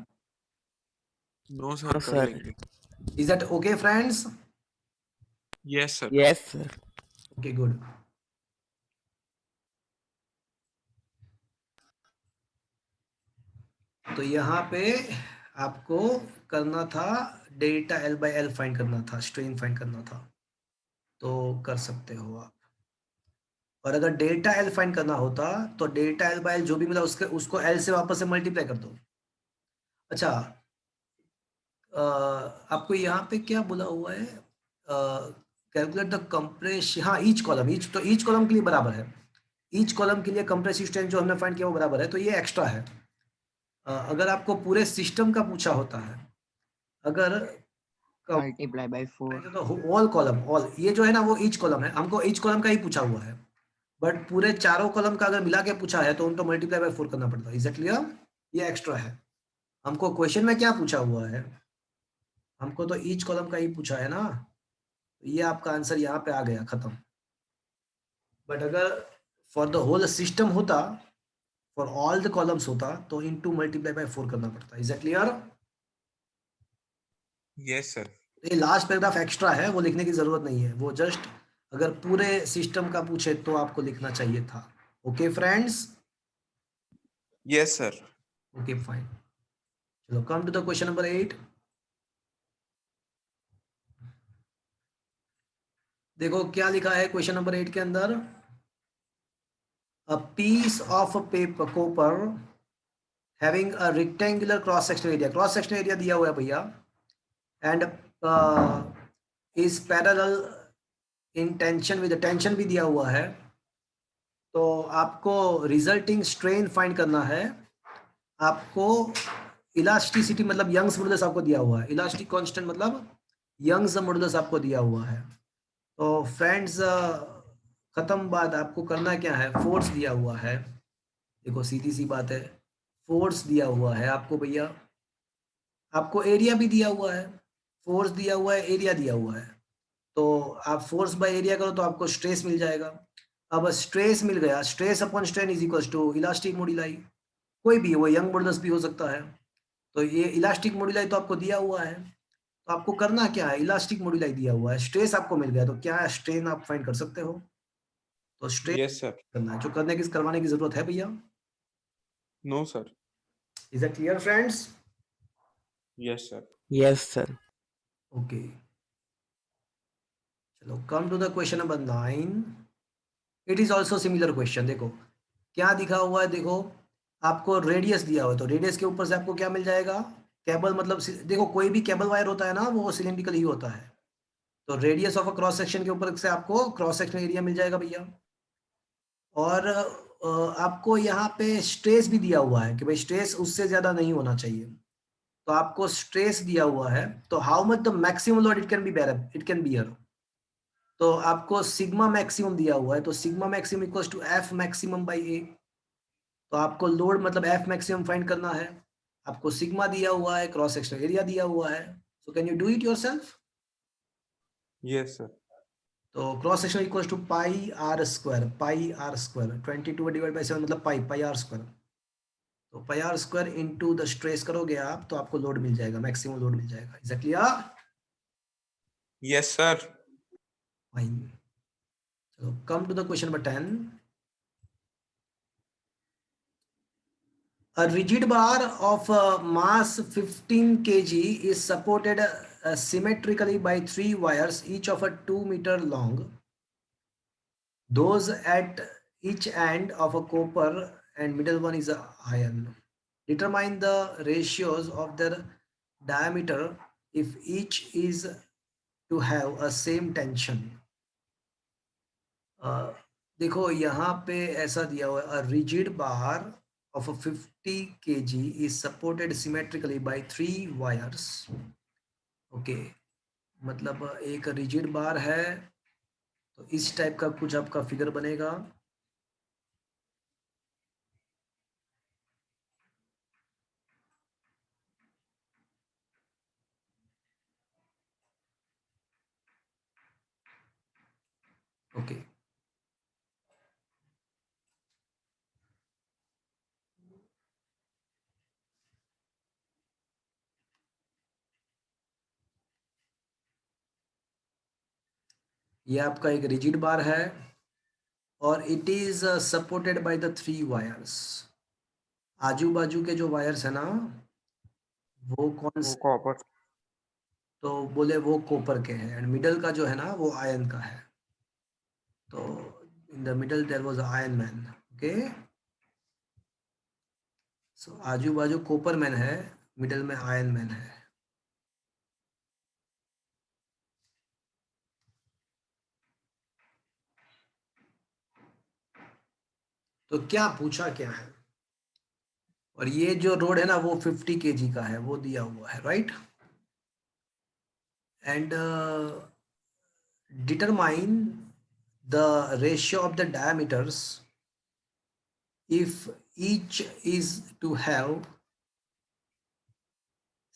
नो सर, कर लेंगे। Is that okay friends? Yes sir. Yes sir. Okay, good। तो यहाँ पे आपको करना था डेल्टा L/L फाइंड करना था, स्ट्रेन फाइंड करना था। तो कर सकते हो आप। और अगर डेल्टा L फाइंड करना होता तो डेल्टा L/L जो भी मिला उसको L से वापस से मल्टीप्लाई कर दो। अच्छा, आपको यहाँ पे क्या बोला हुआ है? Calculate the compression. हाँ, ईच कॉलम के लिए बराबर है। ईच कॉलम के लिए कंप्रेसिव स्ट्रेन जो हमने फाइंड किया वो बराबर है, तो ये एक्स्ट्रा है। अगर आपको पूरे सिस्टम का पूछा होता है, अगर मल्टीप्लाई बाय 4। तो ऑल कॉलम, ऑल ये जो है ना वो ईच कॉलम है, हमको ईच कॉलम का ही पूछा हुआ है। बट पूरे चारों कॉलम का अगर मिला के पूछा है तो उनको मल्टीप्लाई बाय 4 करना पड़ता है। Is that clear? ये एक्स्ट्रा है। हमको क्वेश्चन में क्या पूछा हुआ है? हमको तो ईच कॉलम का ही पूछा है ना। ये आपका आंसर यहाँ पे आ गया, खत्म। बट अगर फॉर द होल सिस्टम होता, फॉर ऑल द कॉलम्स होता, तो इनटू मल्टीप्लाई बाय 4 करना पड़ता। Is that clear? Yes sir. ये लास्ट पैराग्राफ एक्स्ट्रा है, वो लिखने की जरूरत नहीं है, वो जस्ट अगर पूरे सिस्टम का पूछे तो आपको लिखना चाहिए था। Okay friends? Yes sir. Okay fine, चलो come to the question number 8। देखो क्या लिखा है क्वेश्चन नंबर 8 के अंदर। A piece of paper copper having a rectangular cross sectional area, cross sectional area दिया हुआ है भैया, and is parallel in tension with tension भी दिया हुआ है। तो आपको रिजल्टिंग स्ट्रेन फाइंड करना है। आपको इलास्टिसिटी मतलब यंग्स मॉडुलस आपको दिया हुआ है, इलास्टिक कांस्टेंट मतलब यंग्स मॉडुलस आपको दिया हुआ है। तो फ्रेंड्स खत्म बात, आपको करना क्या है, फोर्स दिया हुआ है। देखो सीधी सी बात है, फोर्स दिया हुआ है आपको भैया, आपको एरिया भी दिया हुआ है, फोर्स दिया हुआ है, एरिया दिया हुआ है। तो आप फोर्स बाय एरिया करो तो आपको स्ट्रेस मिल जाएगा। अब स्ट्रेस मिल गया, stress upon strain is equal to elastic moduli, कोई भी वो यंग मॉडुलस भी हो सकता है। तो ये इलास्टिक मॉड्यूलाई तो आपको दिया हुआ है, तो आपको करना क्या है, इलास्टिक मॉड्यूलाई दिया हुआ है, स्ट्रेस आपको मिल गया, तो क्या है स्ट्रेन आप फाइंड कर सकते हो। तो स्ट्रेस यस सर। करना है, जो करवाने की जरूरत है भैया। No sir. Is that clear friends? Yes sir. Yes, sir. Okay, चलो come to the question number 9। It is also similar question. देखो क्या दिखा हुआ है, देखो आपको रेडियस दिया हुआ है, तो रेडियस के ऊपर से आपको क्या मिल जाएगा, केबल मतलब देखो कोई भी केबल वायर होता है ना वो सिलिंड्रिकल ही होता है। तो radius of a cross section के ऊपर से आपको क्रॉस सेक्शन एरिया मिल जाएगा भैया। और आपको यहाँ पे स्ट्रेस भी दिया हुआ है कि भाई स्ट्रेस उससे ज्यादा नहीं होना चाहिए, तो आपको स्ट्रेस दिया हुआ है। तो how much the maximum load it can be bear, it can bear, तो आपको सिग्मा मैक्सिमम दिया हुआ है, तो sigma maximum equals to F maximum by A. तो आपको लोड मतलब एफ मैक्सिमम फाइंड करना है, आपको सिग्मा दिया हुआ है, क्रॉस सेक्शनल एरिया दिया हुआ है। So can you do it yourself? Yes sir. तो cross section equals to pi R square, 22 divide by 7 मतलब पाई आर स्क्वायर। तो pi R square into the stress करोगे आप तो आपको लोड मिल जाएगा, मैक्सिमम लोड मिल जाएगा। Exactly yes sir. फाइन, चलो come to the question number 10। A rigid bar of mass 15 kg is supported symmetrically by 3 wires, each of a 2 meter long. Those at each end of a copper and middle one is a iron. Determine the ratios of their diameter if each is to have a same tension. देखो यहाँ पे ऐसा दिया हुआ है, a rigid bar of a 50 kg is supported symmetrically by 3 wires. Okay, मतलब एक रिजिड बार है, तो इस टाइप का कुछ आपका फिगर बनेगा। ओके, ये आपका एक रिजिड बार है और it is supported by the 3 wires. आजू बाजू के जो वायर्स है ना वो कौन वो से, कॉपर। तो बोले वो कॉपर के हैं, एंड मिडल का जो है ना वो आयरन का है। तो in the middle there was a iron man. Okay, so आजू बाजू कॉपर मैन है, मिडल में आयरन मैन है। तो क्या पूछा क्या है, और ये जो रोड है ना वो 50 kg का है, वो दिया हुआ है, right. And determine the ratio of the diameters if each is to have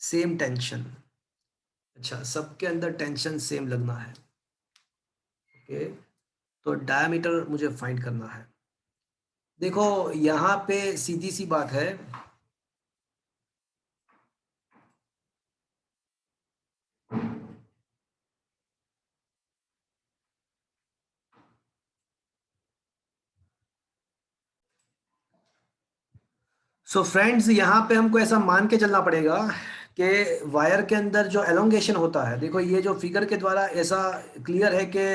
same tension। अच्छा, सबके अंदर टेंशन सेम लगना है। ओके, तो डायमीटर मुझे फाइंड करना है। देखो यहाँ पे सीधी सी बात है, सो फ्रेंड्स यहाँ पे हमको ऐसा मान के चलना पड़ेगा कि वायर के अंदर जो एलोंगेशन होता है, देखो ये जो फिगर के द्वारा ऐसा क्लियर है कि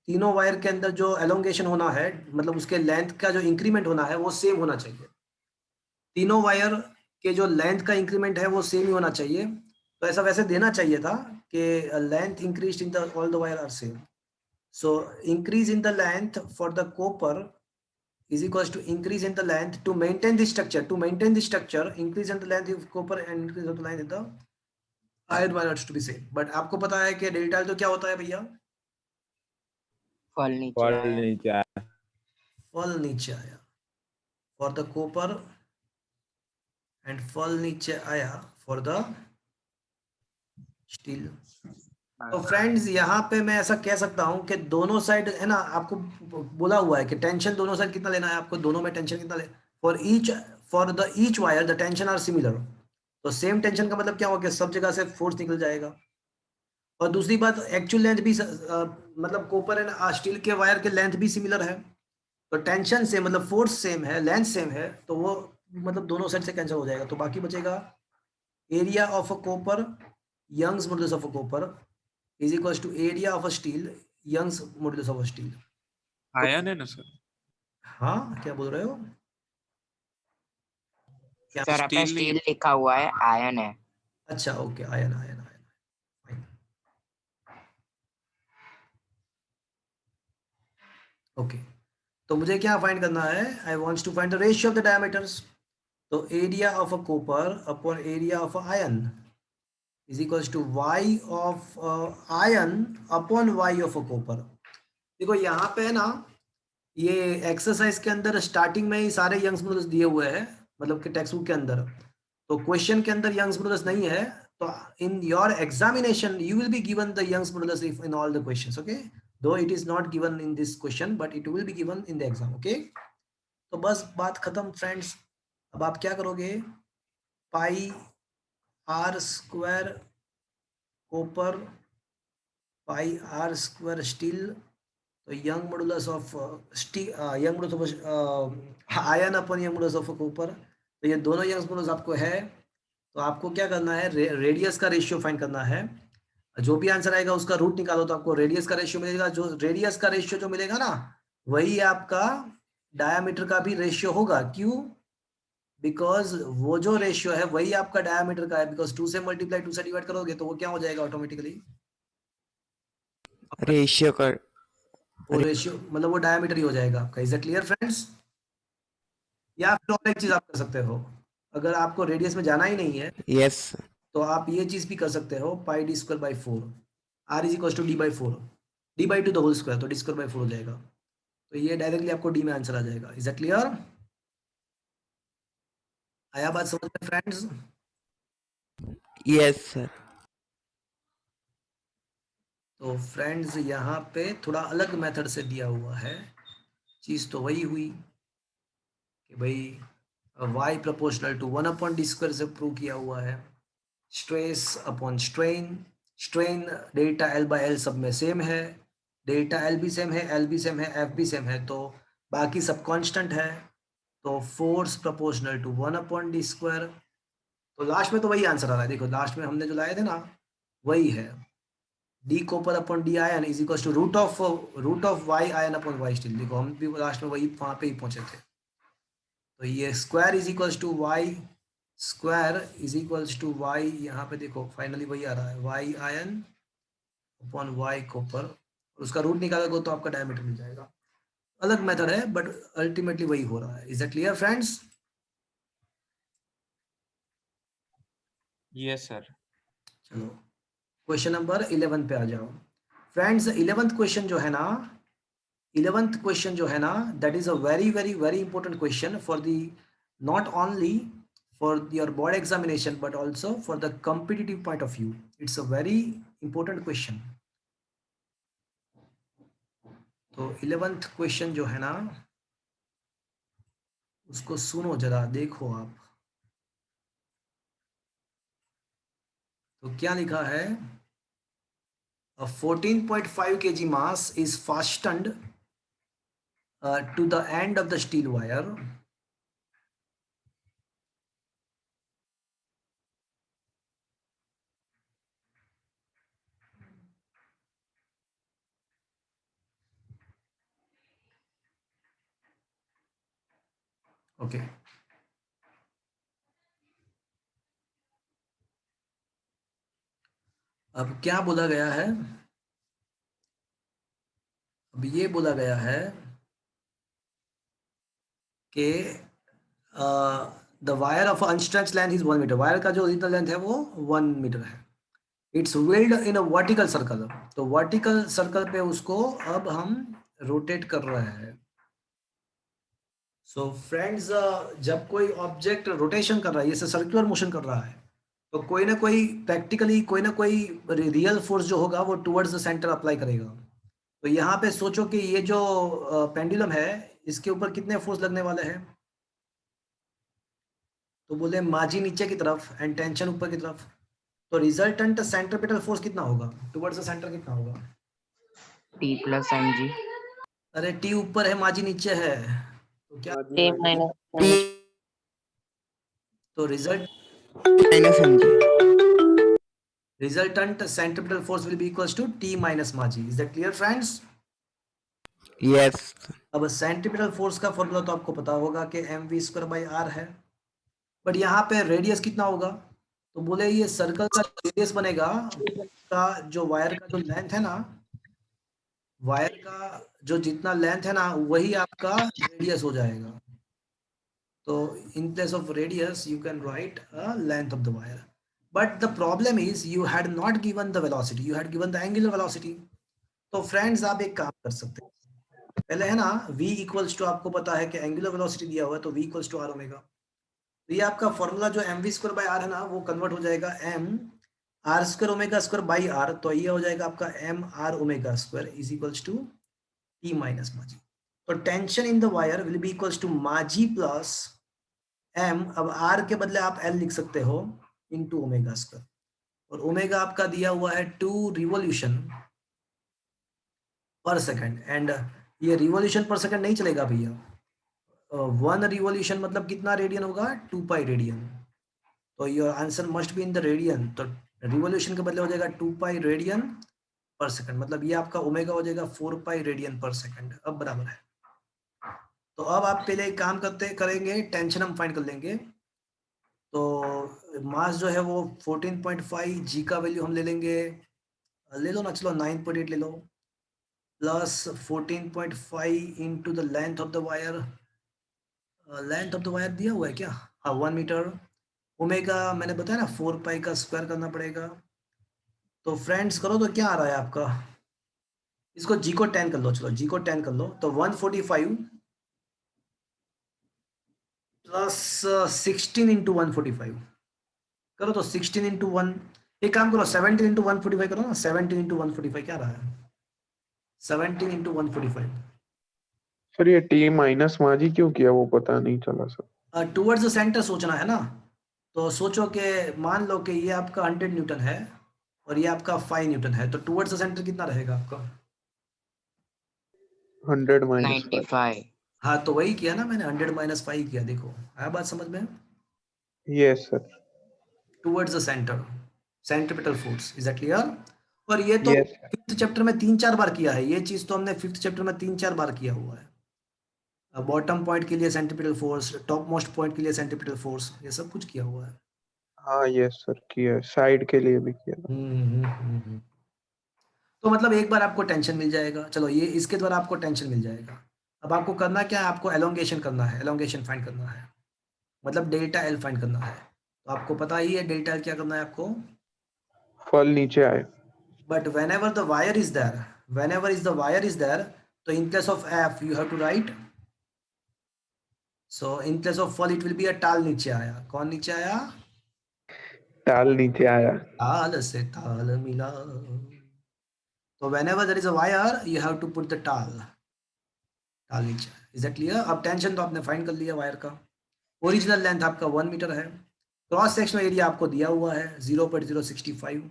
तीनों वायर के अंदर जो एलोंगेशन होना है, मतलब उसके लेंथ का जो इंक्रीमेंट होना है वो सेम होना चाहिए। तीनों वायर के जो लेंथ का इंक्रीमेंट है वो सेम ही होना चाहिए। तो ऐसा वैसे देना चाहिए था कि length increase in the all the wire are same, so increase in the length for the copper is equals to increase in the length to maintain the structure, increase in the length of copper and increase of the length in the iron wire has to be same। but आपको पता है कि डेल्टा तो क्या होता है भैया? फॉल नीचे फॉल आया। नीचे आया। फॉल नीचे आया for the copper and fall नीचे आया फॉर द स्टील। तो फ्रेंड्स यहाँ पे मैं ऐसा कह सकता हूँ कि दोनों साइड है ना, आपको बोला हुआ है कि टेंशन दोनों साइड कितना लेना है आपको, दोनों में टेंशन कितना ले, for the each wire the tension are similar. तो सेम टेंशन का मतलब क्या होगा कि सब जगह से फोर्स निकल जाएगा। और दूसरी बात एक्चुअल लेंथ भी मतलब कॉपर एंड स्टील के वायर के लेंथ भी सिमिलर है, तो टेंशन से मतलब फोर्स सेम है, लेंथ सेम है, तो वो मतलब दोनों साइड से कैंसिल हो जाएगा। तो बाकी बचेगा area of a copper Young's modulus of a copper is equals to area of a steel Young's modulus of a steel. Iron है ना सर? हाँ क्या बोल रहे हो? क्या? सर आपने स्टील नहीं स्टील लिखा हुआ है, आयन है। अच्छा okay, iron iron iron fine. Okay, तो मुझे क्या फाइंड करना है? I wants to find the ratio of the diameters. तो area of a copper upon area of a iron is equals to Y of iron upon Y of a copper. देखो यहाँ पे है ना, ये एक्सरसाइज के अंदर स्टार्टिंग में ही सारे यंग्स मॉडुलस दिए हुए हैं, मतलब कि टेक्स्ट बुक के अंदर। तो क्वेश्चन के अंदर यंग्स मॉडुलस नहीं है, तो in your examination you will be given the Young's modulus if in all the questions, okay, though it is not given in this question but it will be given in the exam, okay. तो बस बात खत्म फ्रेंड्स। अब आप क्या करोगे? Pi R square copper pi R square steel, तो Young modulus of Young modulus of iron upon Young modulus of copper, तो ये दोनों यंग मॉडुलस आपको है। तो आपको क्या करना है? रेडियस का रेशियो फाइंड करना है। जो भी आंसर आएगा उसका रूट निकालो तो आपको रेडियस का रेशियो मिलेगा। जो रेडियस का रेशियो जो मिलेगा ना, वही आपका डायामीटर का भी रेशियो होगा। क्यों? बिकॉज वो जो रेशियो है वही आपका डायामीटर का है, बिकॉज 2 से मल्टीप्लाई 2 से डिवाइड करोगे तो वो क्या हो जाएगा ऑटोमेटिकली? रेशियो कर वो रेशियो मतलब वो डायमीटर ही हो जाएगा आपका। Is it clear friends? या फिर और एक चीज आप कर सकते हो, अगर आपको रेडियस में जाना ही नहीं है यस तो आप ये चीज भी कर सकते हो, pi D square by 4 R is equal to D by 4, D by 2 the whole square, तो डी स्क्वायर बाई 4 हो जाएगा। तो ये डायरेक्टली आपको डी में आंसर आ जाएगा। Is it clear? आया बात समझ में फ्रेंड्स? Yes sir. तो फ्रेंड्स यहाँ पे थोड़ा अलग मेथड से दिया हुआ है, चीज तो वही हुई कि भाई y proportional to 1 upon D square से प्रूव किया हुआ है। Stress upon strain, strain delta L by L सब में सेम है, डेल्टा एल भी सेम है, एल भी सेम है, एफ भी सेम है, तो बाकी सब कांस्टेंट है। तो force proportional to 1 upon D square, तो लास्ट में तो वही आंसर आ रहा है। देखो लास्ट में हमने जो लाए थे ना वही है, D copper upon D iron is equal to root of Y iron upon Y steel. देखो हम भी लास्ट में वही वहां पे ही पहुंचे थे। तो ये square is equals to Y, square is equals to Y, यहाँ पे देखो फाइनली वही आ रहा है, Y iron upon Y copper, उसका रूट निकालोगे तो आपका डायमीटर मिल जाएगा। अलग मेथड है बट अल्टीमेटली वही हो रहा है। Is that clear friends? Yes sir. चलो क्वेश्चन नंबर 11 पे आ जाओ फ्रेंड्स। 11th क्वेश्चन जो है ना, 11th क्वेश्चन जो है ना, that is a very very very important question for the, not only for your board examination but also for the competitive point of view. It's a very important question. तो 11th क्वेश्चन जो है ना, उसको सुनो जरा, देखो आप। तो क्या लिखा है? A 14.5 kg mass is fastened to the end of the steel wire. Okay. अब क्या बोला गया है? अब ये बोला गया है कि the wire of unstretched length is 1 metre. Wire का जो ओरिजिनल लेंथ है वो 1 मीटर है। It's wheeled in a vertical circle. तो वर्टिकल सर्कल पे उसको अब हम रोटेट कर रहे हैं। सो फ्रेंड्स, जब कोई ऑब्जेक्ट रोटेशन कर रहा है, जैसे सर्कुलर मोशन कर रहा है, तो कोई ना कोई प्रैक्टिकली कोई ना कोई रियल फोर्स जो होगा वो टुवर्ड्स द सेंटर अप्लाई करेगा। तो यहाँ पे सोचो कि ये जो पेंडुलम है, इसके ऊपर कितने फोर्स लगने वाले हैं? तो बोले माजी नीचे की तरफ एंड टेंशन ऊपर की तरफ। तो रिजल्टेंट सेंट्रीपिटल फोर्स कितना होगा टुवर्ड्स द सेंटर? कितना होगा? T plus mg. अरे टी ऊपर है, माजी नीचे है, तो क्या? T minus तो minus mg. resultant centripetal force will be equals to T minus माजी। Is that clear friends? Yes. अब सेंट्रीपिटल फोर्स का फॉर्मूला तो आपको पता होगा कि mv²/r है, बट यहाँ पे रेडियस कितना होगा? तो बोले ये सर्कल का रेडियस बनेगा, का जो वायर का जो लेंथ है ना, वायर का जो जितना लेंथ है ना, वही आपका रेडियस हो जाएगा। तो in place of radius you can write a length of the wire, but the problem is you had not given the velocity, you had given the angular velocity। तो फ्रेंड्स आप एक काम कर सकते हैं, पहले है ना v इक्वल्स टू, आपको पता है कि एंगुलर वेलोसिटी दिया हुआ है, तो v equals to R omega. तो ये आपका फॉर्मूला जो mv²/r है ना, वो कन्वर्ट हो जाएगा m r² omega square by r। तो ये हो जाएगा आपका m r omega square is equals to t minus M G. तो tension in the wire will be equals to M G plus m, अब r के बदले आप l लिख सकते हो, इनटू ओमेगा स्क्वायर। और ओमेगा आपका दिया हुआ है 2 रिवॉल्यूशन पर सेकंड, एंड ये रिवॉल्यूशन पर सेकंड नहीं चलेगा भैया। 1 रिवॉल्यूशन मतलब कितना रेडियन होगा? 2 पाई रेडियन। तो your answer must be in the radian. तो रिवॉल्यूशन के बदले हो जाएगा 2 पाई रेडियन पर सेकंड, मतलब ये आपका ओमेगा हो जाएगा 4 पाई रेडियन पर सेकंड। अब बराबर है। तो अब आप पहले एक काम करेंगे, टेंशन हम फाइंड कर लेंगे। तो मास जो है वो 14.5, जी का वैल्यू हम ले लेंगे, ले लो ना, चलो 9.8 ले लो, plus 14.5 into the length of the wire. Length of the wire दिया हुआ है क्या? हाँ 1 मीटर। ओमेगा मैंने बताया ना 4 पाई का स्क्वायर करना पड़ेगा। तो फ्रेंड्स करो तो क्या आ रहा है आपका? इसको जी को 10 कर लो, चलो जी को 10 कर लो। तो 145 प्लस 16 इंटू 145 करो, तो 16 इंटू 1, एक काम करो 17 इंटू 145 करो ना। 17 इंटू 145 क्या रहा है? 17 इंटू 145 सर ये टी माइनस माजी क्यों किया वो पता नहीं चला सर। टुवर्ड्स द सेंटर सोचना है ना। तो सोचो कि मान लो कि ये आपका 100 न्यूटन है और ये आपका 5 न्यूटन है, तो टुवर्ड्स द सेंटर कितना रहेगा आपका? 100 माइनस 95. हाँ तो वही किया ना मैंने, 100 माइनस 5 किया। देखो आया बात समझ में? Yes sir. Towards the centre, centripetal force. Is that clear? और ये तो यस फिफ्थ चैप्टर में 3-4 बार किया है, ये चीज तो हमने फिफ्थ चैप्टर में 3-4 बार किया हुआ है। बॉटम पॉइंट के लिए centripetal force, top most point के लिए सेंट्रीपिटल फोर्स, ये सब कुछ किया हुआ है। हाँ यस सर किया, साइड के लिए भी किया था। तो मतलब एक बार आपको टेंशन मिल जाएगा। चलो ये इसके द्वारा आपको टेंशन मिल जाएगा। अब आपको करना क्या है? आपको एलोंगेशन करना है, एलोंगेशन फाइंड करना है, मतलब डेल्टा एल फाइंड करना है। तो आपको पता ही है डेल्टा एल क्या करना है आपको। फल नीचे आए। But whenever the wire is there, whenever is the wire is there, so in place of f you have to write, so in place of fall it will be a ताल नीचे आया। कौन नीचे आया? ताल नीचे आया। ताल से ताल मिला। तो whenever there is a wire you have to put the ताल नीचे आया। Is that clear? अब टेंशन तो आपने फाइंड कर लिया वायर का। ओरिजिनल लेंथ आपका 1 मीटर है। क्रॉस सेक्शनल एरिया आपको दिया हुआ है 0.065।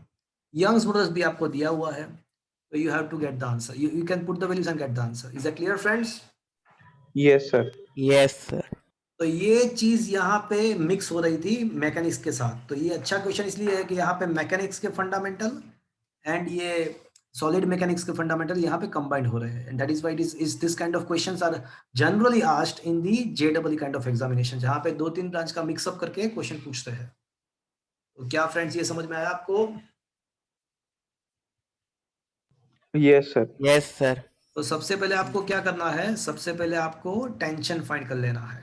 यंग्स मॉडुलस भी आपको दिया हुआ है। So you have to get the answer. You can put the values and get the answer. Is that clear, friends? Yes, sir. Yes, sir. तो ये चीज यहाँ पे मिक्स हो रही थी मैकेनिक्स के साथ। तो ये अच्छा क्वेश्चन इसलिए है कि यहाँ पे मैकेनिक्स के फंडामेंटल एंड ये सॉलिड मैकेनिक्स के फंडामेंटल यहाँ पे कंबाइंड हो रहे हैं। And that is why is this kind of questions are generally asked in the जेडबल काइंड ऑफ एग्जामिनेशन, जहाँ पे 2-3 ब्रांच का मिक्सअप करके क्वेश्चन पूछते हैं। तो क्या फ्रेंड्स ये समझ में आया आपको? Yes, sir. Yes, sir. तो सबसे पहले आपको क्या करना है? सबसे पहले आपको टेंशन फाइंड कर लेना है।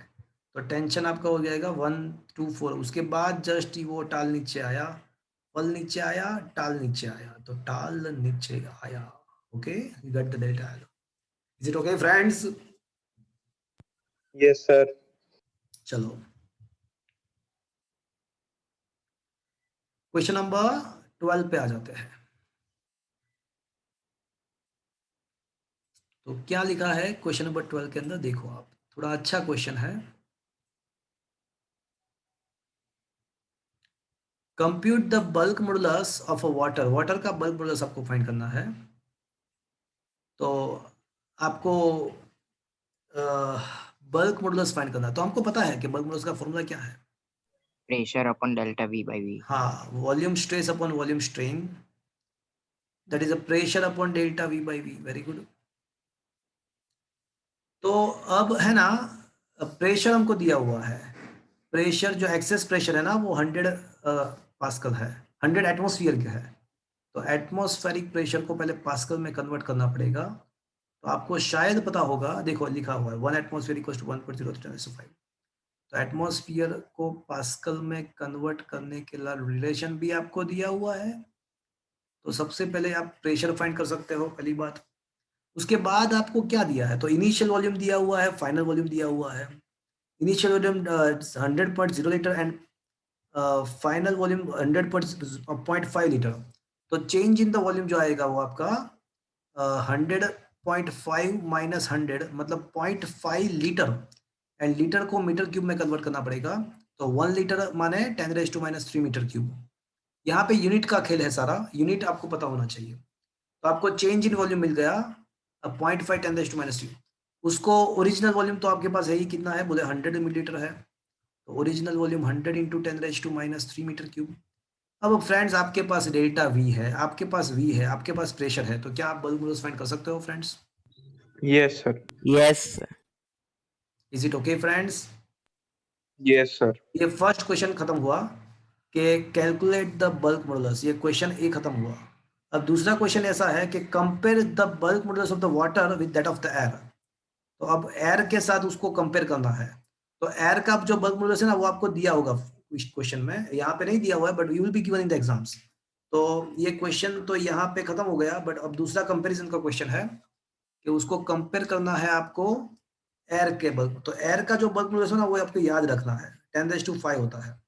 तो टेंशन आपका हो जाएगा 1 2 4। उसके बाद जस्ट वो टाल नीचे आया, पल नीचे आया, टाल नीचे आया, तो टाल नीचे आया। Okay, you get the delta L. Is it okay friends? Yes, sir. चलो क्वेश्चन नंबर 12 पे आ जाते हैं। तो क्या लिखा है क्वेश्चन नंबर 12 के अंदर? देखो आप, थोड़ा अच्छा क्वेश्चन है। Compute the bulk modulus of a water. Water का बल्क मॉडुलस आपको फाइंड करना है। तो आपको बल्क मॉडुलस फाइंड करना है। तो हमको पता है कि बल्क मॉडुलस का फॉर्मूला क्या है। Pressure upon delta V by V. हाँ, volume stress upon volume strain, that is a pressure upon delta V by V. Very good. तो अब है ना, प्रेशर हमको दिया हुआ है। प्रेशर जो एक्सेस प्रेशर है ना वो 100 पास्कल है, 100 एटमॉस्फेयर का है। तो एटमॉस्फेरिक प्रेशर को पहले पास्कल में कन्वर्ट करना पड़ेगा। तो आपको शायद पता होगा, देखो लिखा हुआ है 1 एटमॉस्फेयर इक्वल्स टू 1.035। तो एटमॉस्फेयर को पास्कल में कन्वर्ट करने के लिए रिलेशन भी आपको दिया हुआ है। तो सबसे पहले आप प्रेशर फाइंड कर सकते हो, पहली बात। उसके बाद आपको क्या दिया है? तो इनिशियल वॉल्यूम दिया हुआ है, फाइनल वॉल्यूम दिया हुआ है। Initial volume 100.0 litre and final volume 100.5 litre. तो चेंज इन द वॉल्यूम जो आएगा वो आपका 100.5 माइनस 100 मतलब 0.5 लीटर, एंड लीटर को मीटर क्यूब में कन्वर्ट करना पड़ेगा। तो 1 लीटर माने 10⁻³ मीटर क्यूब। यहाँ पे यूनिट का खेल है सारा, यूनिट आपको पता होना चाहिए। तो आपको चेंज इन वॉल्यूम मिल गया 0.5 10⁻²। उसको ओरिजिनल वॉल्यूम तो आपके पास है ही, कितना है बोले 100 मिलीलीटर है। तो original volume 100 into 10⁻³ metre cube. अब फ्रेंड्स आपके पास डेल्टा वी है, आपके पास वी है, आपके पास प्रेशर है। तो क्या आप बल्क मॉडुलस फाइंड कर सकते हो friends? Yes, sir. Yes, sir. Is it okay friends? Yes, sir. ये फर्स्ट क्वेश्चन खत्म हुआ कि कैलकुलेट द बल्क मॉडुलस, ये क्वेश्चन ए खत्म हुआ। अब दूसरा क्वेश्चन ऐसा है कि compare the bulk modulus of the water with that of the air. तो अब एयर के साथ उसको कंपेयर करना है। तो एयर का जो बल्क मॉडुलस है ना वो आपको दिया होगा क्वेश्चन में, यहाँ पे नहीं दिया हुआ है but you will be given in the exams. तो ये क्वेश्चन तो यहाँ पे खत्म हो गया, बट अब दूसरा कंपैरिजन का क्वेश्चन है कि उसको कंपेयर करना है आपको एयर के बल्क। तो एयर का जो बल्क मॉडुलस है ना वो आपको याद रखना है, 10⁵ होता है।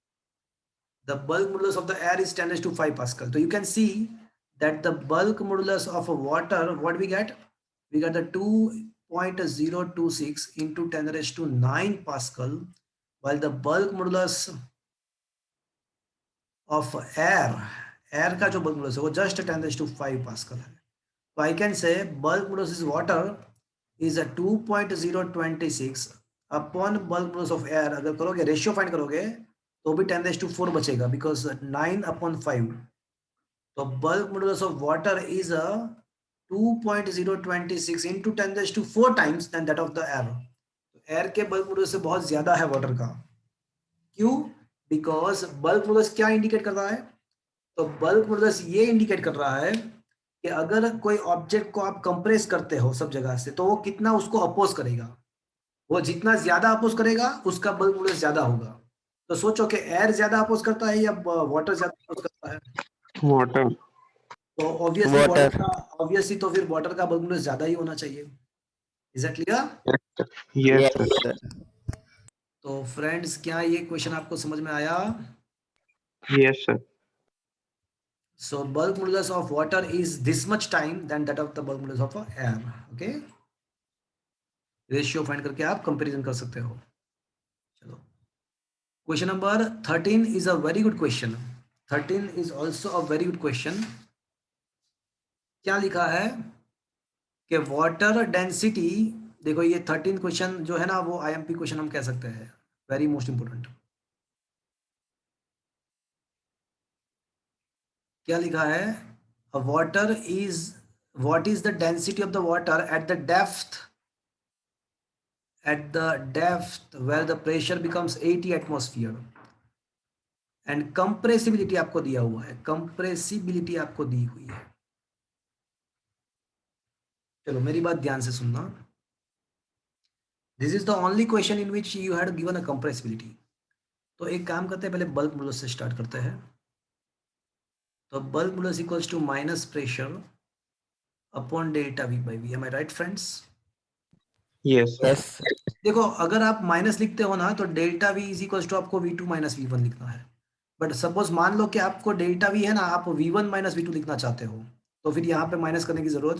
The bulk modulus of the air is 10⁵ Pascal. So you can see that the bulk modulus of a water, what we get? We get the 2.026 into 10⁹ Pascal, while the bulk modulus of air का जो bulk modulus है वो just 10⁵ Pascal है। So I can say bulk modulus is water is a 2.026 upon bulk modulus of air। अगर करोगे रेशियो फाइंड करोगे तो भी 10⁴ बचेगा, बिकॉज 9/5। तो bulk modulus of water is a 2.026 into 10⁴ times than that of the air. Air के बल्क मॉडुलस से बहुत ज्यादा है वाटर का। क्यों? बिकॉज बल्क मॉडुलस क्या इंडिकेट कर रहा है? तो बल्क मॉडुलस ये इंडिकेट कर रहा है कि अगर कोई ऑब्जेक्ट को आप कंप्रेस करते हो सब जगह से तो वो कितना उसको अपोज करेगा। वो जितना ज्यादा अपोज करेगा उसका बल्क मॉडुलस ज्यादा होगा। तो सोचो कि एयर ज्यादा अपोज करता है या वाटर ज्यादा अपोज करता है? Water. तो ऑब्वियसली Water. तो फिर वाटर का बल्क मॉडुलस ज्यादा ही होना चाहिए। Is that clear? Yes, Yes, sir. sir. तो फ्रेंड्स क्या ये क्वेश्चन आपको समझ में आया? Yes, sir. So bulk modulus of water is this much time than that of the bulk modulus of air. Okay, ratio find करके आप कंपैरिजन कर सकते हो। चलो, question number 13 is a very good question. 13 is also a very good question. क्या लिखा है कि वाटर डेंसिटी, देखो ये 13 क्वेश्चन जो है ना वो आईएमपी क्वेश्चन हम कह सकते हैं, वेरी मोस्ट इंपोर्टेंट। क्या लिखा है, अ water is, what is the density of the water at the depth where the pressure becomes 80 atmosphere and compressibility आपको दिया हुआ है, compressibility आपको दी हुई है। चलो मेरी बात ध्यान से सुनना, this is the only question in which you had given a compressibility। तो एक काम करते हैं, पहले बल्क मॉडुलस से स्टार्ट करते हैं। तो bulk modulus equals to minus pressure upon delta V by V, am I right friends? Yes, sir. Yes, sir. देखो अगर आप माइनस लिखते हो ना तो delta V is equals to आपको V two minus V one लिखना है। बट सपोज मान लो कि आपको डेल्टा वी है ना, आप V one minus V two लिखना चाहते हो, तो फिर यहाँ पे माइनस करने की जरूरत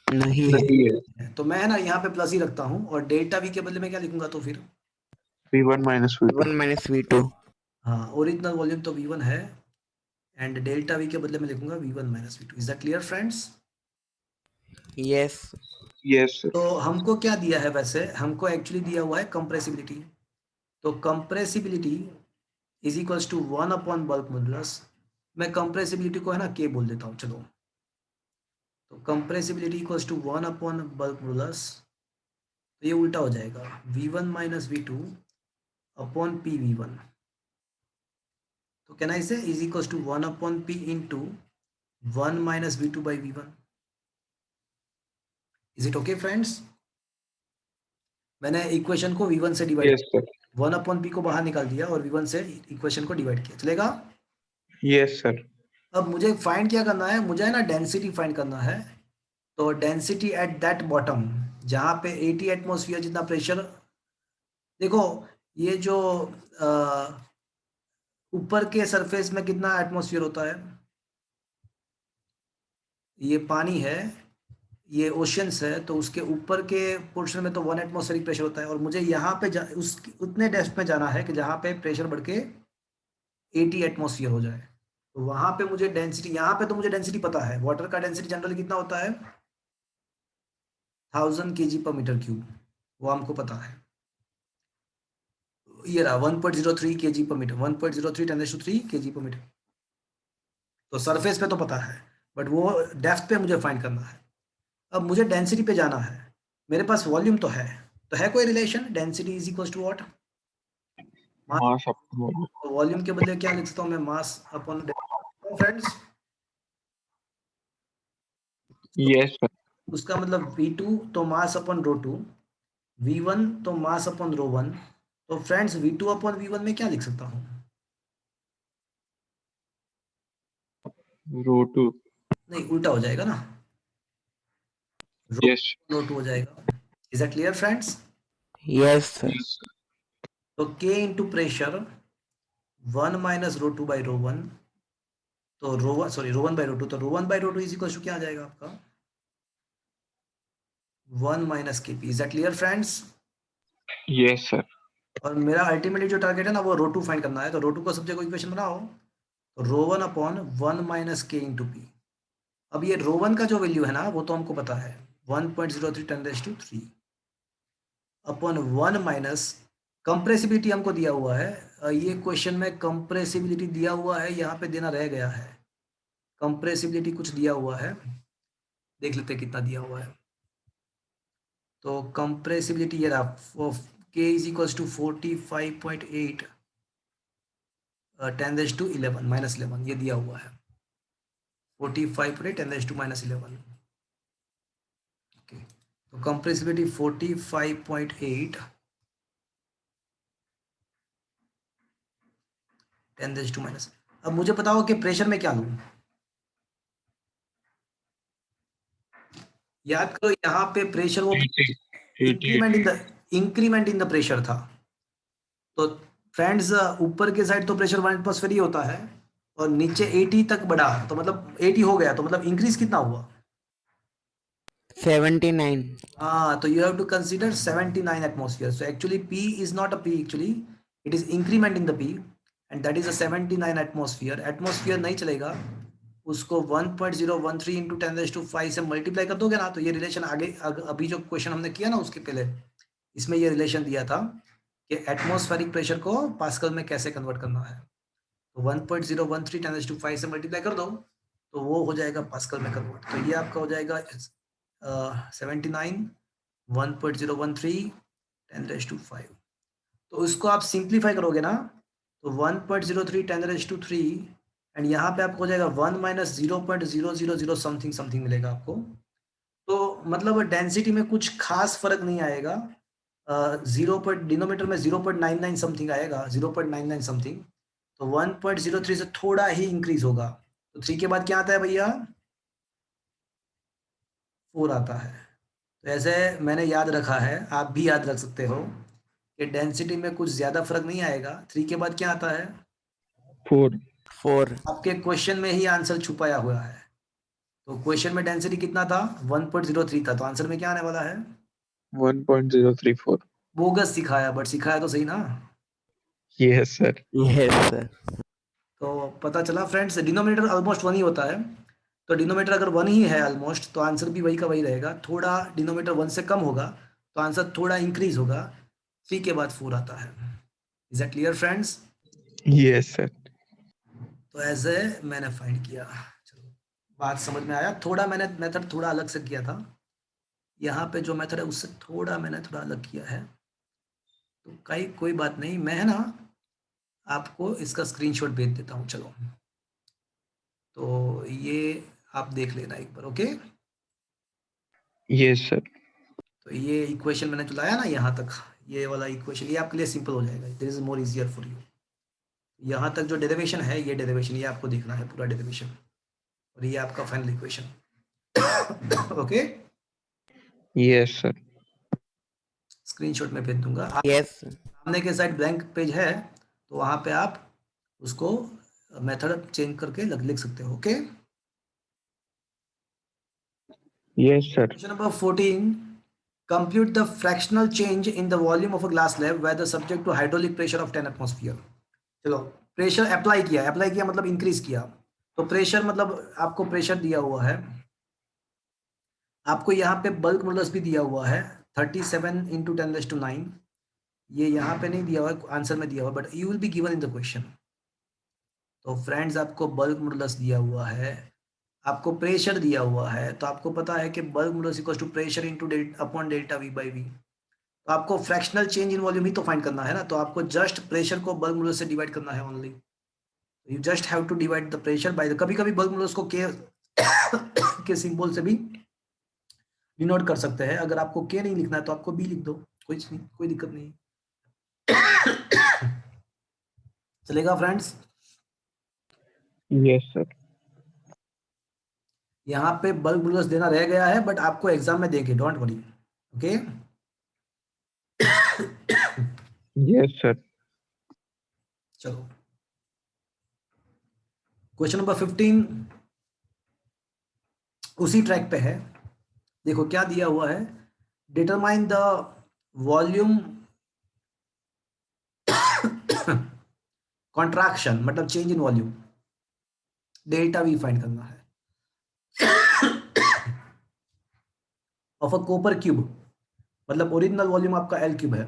नहीं है। नहीं है। है। तो मैं है ना यहाँ पे प्लस ही रखता हूँ, और डेल्टा वी के बदले में क्या लिखूंगा तो फिर, V1 minus V2. 1 minus V2. हाँ ओरिजिनल वॉल्यूम तो वी वन है, एंड डेल्टा वी के बदले में लिखूंगा V one minus V two. Is that clear friends? Yes. Yes, sir. तो हमको क्या दिया है, वैसे हमको एक्चुअली दिया हुआ है कंप्रेसिबिलिटी। तो compressibility is equals to 1 upon bulk modulus. मैं कंप्रेसिबिलिटी को है ना के बोल देता हूँ, चलो। तो compressibility equals to 1 upon bulk modulus, तो ये उल्टा हो जाएगा, v1 minus v2 upon P v1। तो can I say is equals to 1 upon P into 1 minus v2 by v1। Is it okay friends? मैंने इक्वेशन को v1 से divide, Yes, sir. 1 upon P को बाहर निकाल दिया और v1 से इक्वेशन को डिवाइड किया, चलेगा? Yes, sir. अब मुझे फाइंड क्या करना है, मुझे है ना डेंसिटी फाइंड करना है। तो डेंसिटी एट दैट बॉटम, जहाँ पे 80 एटमॉस्फेयर जितना प्रेशर, देखो ये जो ऊपर के सरफेस में कितना एटमॉस्फेयर होता है, ये पानी है, ये ओशियंस है, तो उसके ऊपर के पोर्शन में तो 1 एटमॉस्फेरिक प्रेशर होता है, और मुझे यहाँ पे उस उतने डेप्थ में जाना है कि जहाँ पे प्रेशर बढ़ के 80 एटमॉस्फेयर हो जाए। तो वहाँ पे मुझे डेंसिटी, यहाँ पे तो मुझे डेंसिटी पता है, वाटर का डेंसिटी जनरली कितना होता है 1000 kg पर मीटर क्यूब, वो हमको पता है। ये रहा 1.03 kg पर मीटर, 1.03 × 3 kg पर मीटर। तो सरफेस पे तो पता है, बट वो डेप्थ पे मुझे फाइंड करना है। अब मुझे डेंसिटी पे जाना है, मेरे पास वॉल्यूम तो है कोई relation, density is equal to what, Mass upon volume के बदले क्या लिख सकता हूँ मैं, mass upon friends. Yes, sir. उसका मतलब V2 तो मास अपॉन रो 2, V1 तो मास अपॉन रो 1। तो फ्रेंड्स V2 अपॉन V1 में क्या लिख सकता हूँ, Rho 2. नहीं उल्टा हो जाएगा ना, Yes. रो 2 हो जाएगा। Is that clear friends? Yes, sir. Yes, sir. तो K into pressure 1 minus rho 2 by rho 1, तो रो 1 बाई रो 2, तो rho 1 by rho 2 is equal to क्या आ जाएगा आपका 1 minus K P. Is that clear friends? Yes, sir. और मेरा अल्टीमेटली जो टारगेट है ना वो रो 2 फाइंड करना है। तो रो 2 का सब जगह इक्वेशन बनाओ, तो रो 1 अपॉन 1 माइनस के इंटू पी। अब ये रो 1 का जो वैल्यू है ना वो तो हमको पता है 1.03 × 3 अपॉन 1 माइनस कंप्रेसिबिलिटी हमको दिया हुआ है। ये क्वेश्चन में कंप्रेसिबिलिटी दिया हुआ है, यहाँ पे देना रह गया है, कंप्रेसिबिलिटी कुछ दिया हुआ है, देख लेते हैं कितना दिया हुआ है। तो कंप्रेसिबिलिटी ये रहा, K इज इक्वल्स टू 45.8 10⁻11 -11, ये दिया हुआ है 45.8 10⁻11। ओके, तो कंप्रेसिबिलिटी 45.8 10⁻। अब मुझे बताओ कि प्रेशर में क्या लूं, याद करो यहाँ पे प्रेशर वो 80. इंक्रीमेंट इन द प्रेशर था। तो फ्रेंड्स ऊपर के साइड तो प्रेशर 1 एटमॉस्फेयर ही होता है, और नीचे 80 तक बढ़ा, तो मतलब 80 हो गया, तो मतलब इंक्रीज कितना हुआ 79. हाँ, तो you have to consider 79 atmosphere. So actually P is not a P actually, it is increment in the P and that is a 79 atmosphere. Atmosphere नहीं चलेगा, उसको 1.013 into 10⁵ से मल्टीप्लाई कर दोगे ना, तो ये रिलेशन आगे अभी जो क्वेश्चन हमने किया ना उसके पहले, इसमें ये रिलेशन दिया था कि एटमॉस्फेरिक प्रेशर को पास्कल में कैसे कन्वर्ट करना है। तो 1.013 10⁵ से मल्टीप्लाई कर दो तो वो हो जाएगा पास्कल में कन्वर्ट। तो ये आपका हो जाएगा 79 1.013 10⁵। तो उसको आप सिंप्लीफाई करोगे ना तो 1.03 10⁵ एंड यहाँ पे आपको हो जाएगा 1 माइनस 0.000 समथिंग समथिंग मिलेगा आपको। तो मतलब डेंसिटी में कुछ खास फर्क नहीं आएगा। डिनोमीटर में 0.99 समथिंग आएगा, 0.99 समथिंग। तो 1.03 से थोड़ा ही इंक्रीज होगा। तो 3 के बाद क्या आता है भैया? 4 आता है। तो ऐसे मैंने याद रखा है, आप भी याद रख सकते हो कि डेंसिटी में कुछ ज्यादा फर्क नहीं आएगा। 3 के बाद क्या आता है? 4. 4. आपके क्वेश्चन में ही आंसर छुपाया हुआ है। तो क्वेश्चन में डेंसिटी कितना था? 1.03 था। तो आंसर में क्या आने वाला है? 1.034. बोगस सिखाया, बट सिखाया तो सही ना। Yes, sir. Yes, sir. तो पता चला फ्रेंड्स, डिनोमिनेटर ऑलमोस्ट 1 ही होता है। तो डिनोमिनेटर अगर 1 ही है ऑलमोस्ट, तो आंसर भी वही का वही रहेगा। थोड़ा डिनोमिनेटर 1 से कम होगा तो आंसर थोड़ा इंक्रीज होगा। 3 के बाद 4 आता है। Is that clear friends? Yes, sir. तो ऐसे मैंने फाइंड किया। चलो, बात समझ में आया? थोड़ा मैंने मेथड थोड़ा अलग से किया था। यहाँ पे जो मेथड है उससे मैंने थोड़ा अलग किया है। तो कोई बात नहीं, मैं है ना आपको इसका स्क्रीनशॉट भेज देता हूँ। चलो, तो ये आप देख लेना एक बार, ओके? Yes, sir. तो ये इक्वेशन मैंने जो लाया ना यहाँ तक, ये वाला इक्वेशन, ये आपके लिए सिंपल हो जाएगा। This is more easier for you. यहाँ तक जो डेरिवेशन है, ये डेरिवेशन ये आपको देखना है पूरा डेरिवेशन, और ये आपका final equation. Okay, Yes, sir. Screenshot में भेज दूंगा। Yes, sir. सामने के साइड ब्लैंक पेज है तो वहाँ पे आप उसको मेथड चेंज करके लिख सकते हो। Okay, Yes, sir. Question number 14, compute the fractional change in the volume of a glass slab where the subject to hydraulic pressure of 10 atmosphere। चलो, प्रेशर अप्लाई किया मतलब इंक्रीज किया। तो प्रेशर मतलब आपको प्रेशर दिया हुआ है, आपको यहाँ पे बल्क मॉडुलस भी दिया हुआ है 37 into 10⁹। ये यहाँ पे नहीं दिया हुआ है, आंसर में दिया हुआ, but you will be given in the question. तो फ्रेंड्स, आपको बल्क मॉडुलस दिया हुआ है, आपको प्रेशर दिया हुआ है, तो आपको पता है कि bulk modulus equals to pressure into upon delta V by V. तो आपको फ्रैक्शनल चेंज इन वॉल्यूम ही तो फाइंड करना है ना। तो आपको जस्ट प्रेशर को बल्क मॉडुलस से डिवाइड करना है only. You just have to divide the pressure by the, कभी-कभी बल्क मॉडुलस को के सिंबल से भी डिनोट कर सकते हैं। अगर आपको के नहीं लिखना है तो आपको बी लिख दो, कोई दिक्कत नहीं। चलेगा फ्रेंड्स? Yes, sir. यहाँ पे बल्क मॉडुलस देना रह गया है, बट आपको एग्जाम में देंगे, don't worry. Okay, Yes, sir. चलो, क्वेश्चन नंबर 15 उसी ट्रैक पे है। देखो क्या दिया हुआ है, डिटरमाइन द वॉल्यूम कॉन्ट्रैक्शन, मतलब change in volume, delta we find करना है ऑफ अ कॉपर क्यूब। मतलब ओरिजिनल वॉल्यूम आपका एल क्यूब है,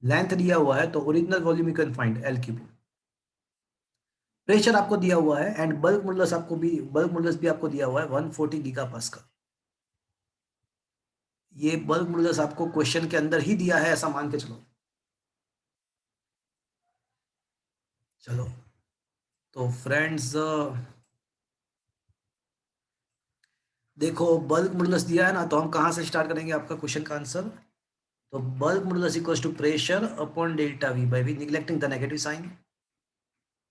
लेंथ दिया हुआ है, तो original volume you can find L cube. Pressure आपको दिया हुआ है एंड बल्क मॉडुलस भी आपको दिया हुआ है 140 गीगापास्कल। ये बल्क मॉडुलस आपको क्वेश्चन के अंदर ही दिया है, ऐसा मान के चलो। चलो, तो फ्रेंड्स देखो, बल्क मॉडुलस दिया है ना, तो हम कहाँ से स्टार्ट करेंगे आपका क्वेश्चन का आंसर। तो bulk modulus equals to pressure upon delta V by V, neglecting the negative sign.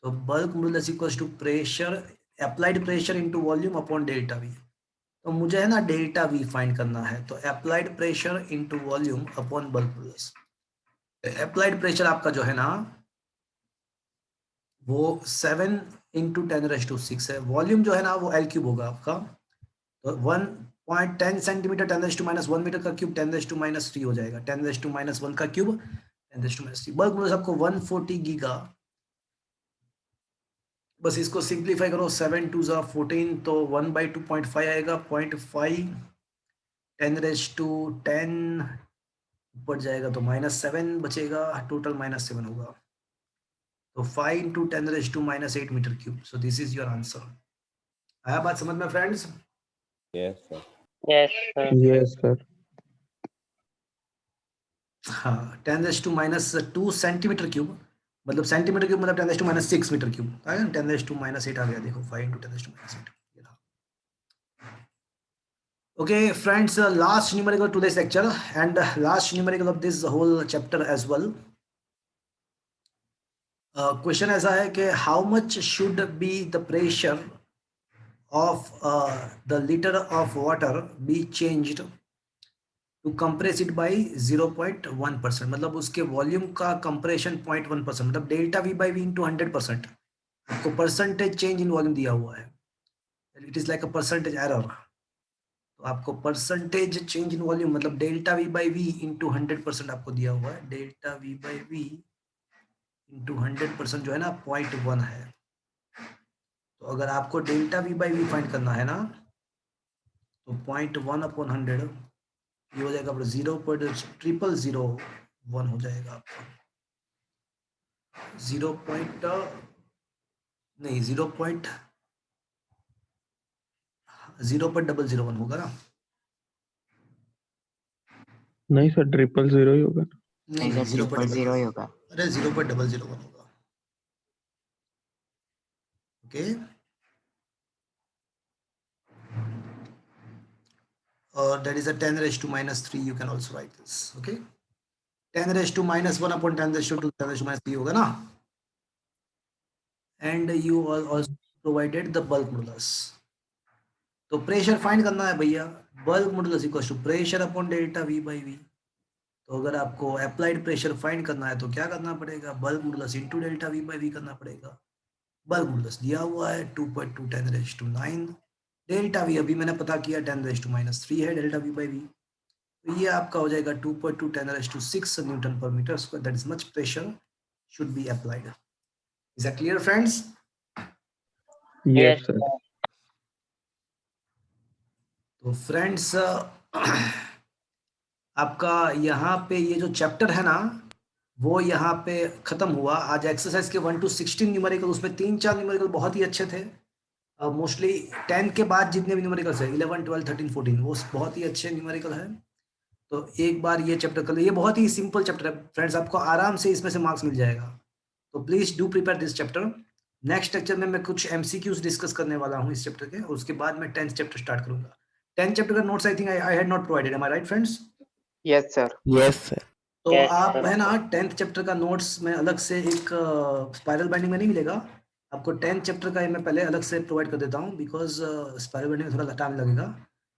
तो bulk modulus equals to pressure, applied pressure into volume upon delta V. तो मुझे है ना डेल्टा वी फाइंड करना है, तो applied pressure into volume upon bulk modulus. Applied pressure आपका जो है ना वो 7 into 10⁻⁶ है। वॉल्यूम जो है ना वो एल क्यूब होगा आपका। तो 1 0.10 सेंटीमीटर 10⁻⁻1 मीटर का क्यूब 10⁻³ हो जाएगा, 10⁻⁻1 का क्यूब 10⁻3। बल्क मॉडुलस आपको 140 गीगा। बस इसको सिंप्लीफाई करो, 7 2 14, तो 1/2.5 आएगा, 0.5 10⁻10 ऊपर जाएगा तो -7 बचेगा, टोटल -7 होगा, तो 5 × 10⁻8 metre cube. So this is your answer. आया बात समझ में friends? Yes, sir. Yes, sir. Yes, sir. हाँ, 10⁻2 सेंटीमीटर क्यूब, मतलब सेंटीमीटर क्यूब मतलब 10⁻6 मीटर क्यूब आया, 10⁻8 आ गया, देखो 5 × 10⁻8। Okay, friends, last numerical to this lecture and last numerical of this whole chapter as well. Question ऐसा है कि how much should be the pressure of the liter of water be changed to compress it by 0.1%, मतलब उसके वॉल्यूम का कंप्रेशन 0.1%, मतलब delta V by V into 100%। आपको परसेंटेज चेंज इन वॉल्यूम दिया हुआ है, it is like a percentage error. तो आपको परसेंटेज चेंज इन वॉल्यूम मतलब delta V by V into 100% आपको दिया हुआ है, delta V by V into 100% जो है ना 0.1 है। तो अगर आपको delta V by V find करना है ना, तो 0.1/100 ये हो जाएगा आपका 0.0001 हो जाएगा आपका, 0.001 होगा ना? नहीं सर, 000 ही होगा। नहीं, सर 0.0 ही होगा। अरे 0.001 होगा। ओके, और that is a 10⁻³ you can also write this. Okay, 10⁻⁻1/10⁻2 10⁻³ होगा ना? And you also provided the bulk modulus. तो प्रेशर फाइंड करना है भैया, bulk modulus equals to pressure upon delta V by V. तो अगर आपको अप्लाइड प्रेशर फाइंड करना है तो क्या करना पड़ेगा, bulk modulus into delta V by V करना पड़ेगा। बल्क मॉडुलस दिया हुआ है 2.2 10⁻9, डेल्टा वी अभी मैंने पता किया 10⁻³ है डेल्टा वी बाई वी, तो ये आपका हो जाएगा 2.2 10⁻6 न्यूटन पर metre square, that is much pressure should be applied. Is that clear friends? Yes, sir. तो फ्रेंड्स आपका यहाँ पे ये जो चैप्टर है ना वो यहाँ पे खत्म हुआ। आज एक्सरसाइज के 1 to 16 न्यूमेरिकल, उसमें 3-4 न्यूमेरिकल बहुत ही अच्छे थे। मोस्टली 10 के बाद जितने भी न्यूमेरिकल्स है 11 12 13 14 वो बहुत ही अच्छे न्यूमेरिकल है। तो एक बार ये चैप्टर कर लो, ये बहुत ही सिंपल चैप्टर है फ्रेंड्स, आपको आराम से इसमें से मार्क्स मिल जाएगा। तो please do prepare this chapter. Next lecture में मैं कुछ MCQs डिस्कस करने वाला हूँ इस चैप्टर के, और उसके बाद मैं 10th चैप्टर स्टार्ट करूंगा। 10th चैप्टर का notes I think I had not provided, am I right friends? Yes, sir. Yes, sir. तो Yes, आप sir. है ना 10th चैप्टर का नोट्स में अलग से एक स्पाइरल बाइंडिंग में नहीं मिलेगा आपको, 10th चैप्टर का मैं पहले अलग से प्रोवाइड कर देता हूँ, बिकॉज स्पाइरल बाइंडिंग में थोड़ा टाइम लगेगा,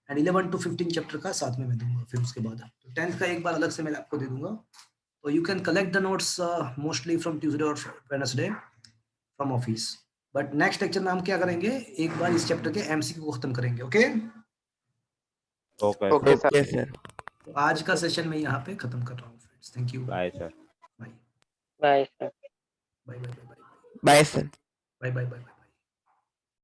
एंड 11 to 15 चैप्टर का साथ में मैं दूंगा फिर उसके बाद। तो 10th का एक बार अलग से मैं आपको दे दूंगा। तो you can collect the notes mostly from Tuesday और Wednesday from office. But next lecture में हम क्या करेंगे, एक बार इस चैप्टर के MCQ को खत्म करेंगे। Okay, Okay. Okay, sir. Okay, sir. तो आज का सेशन मैं यहाँ पे खत्म कर रहा हूँ friends. Thank you, Bye, sir. Bye Bye, sir. Bye bye bye Bye, sir. Bye bye bye.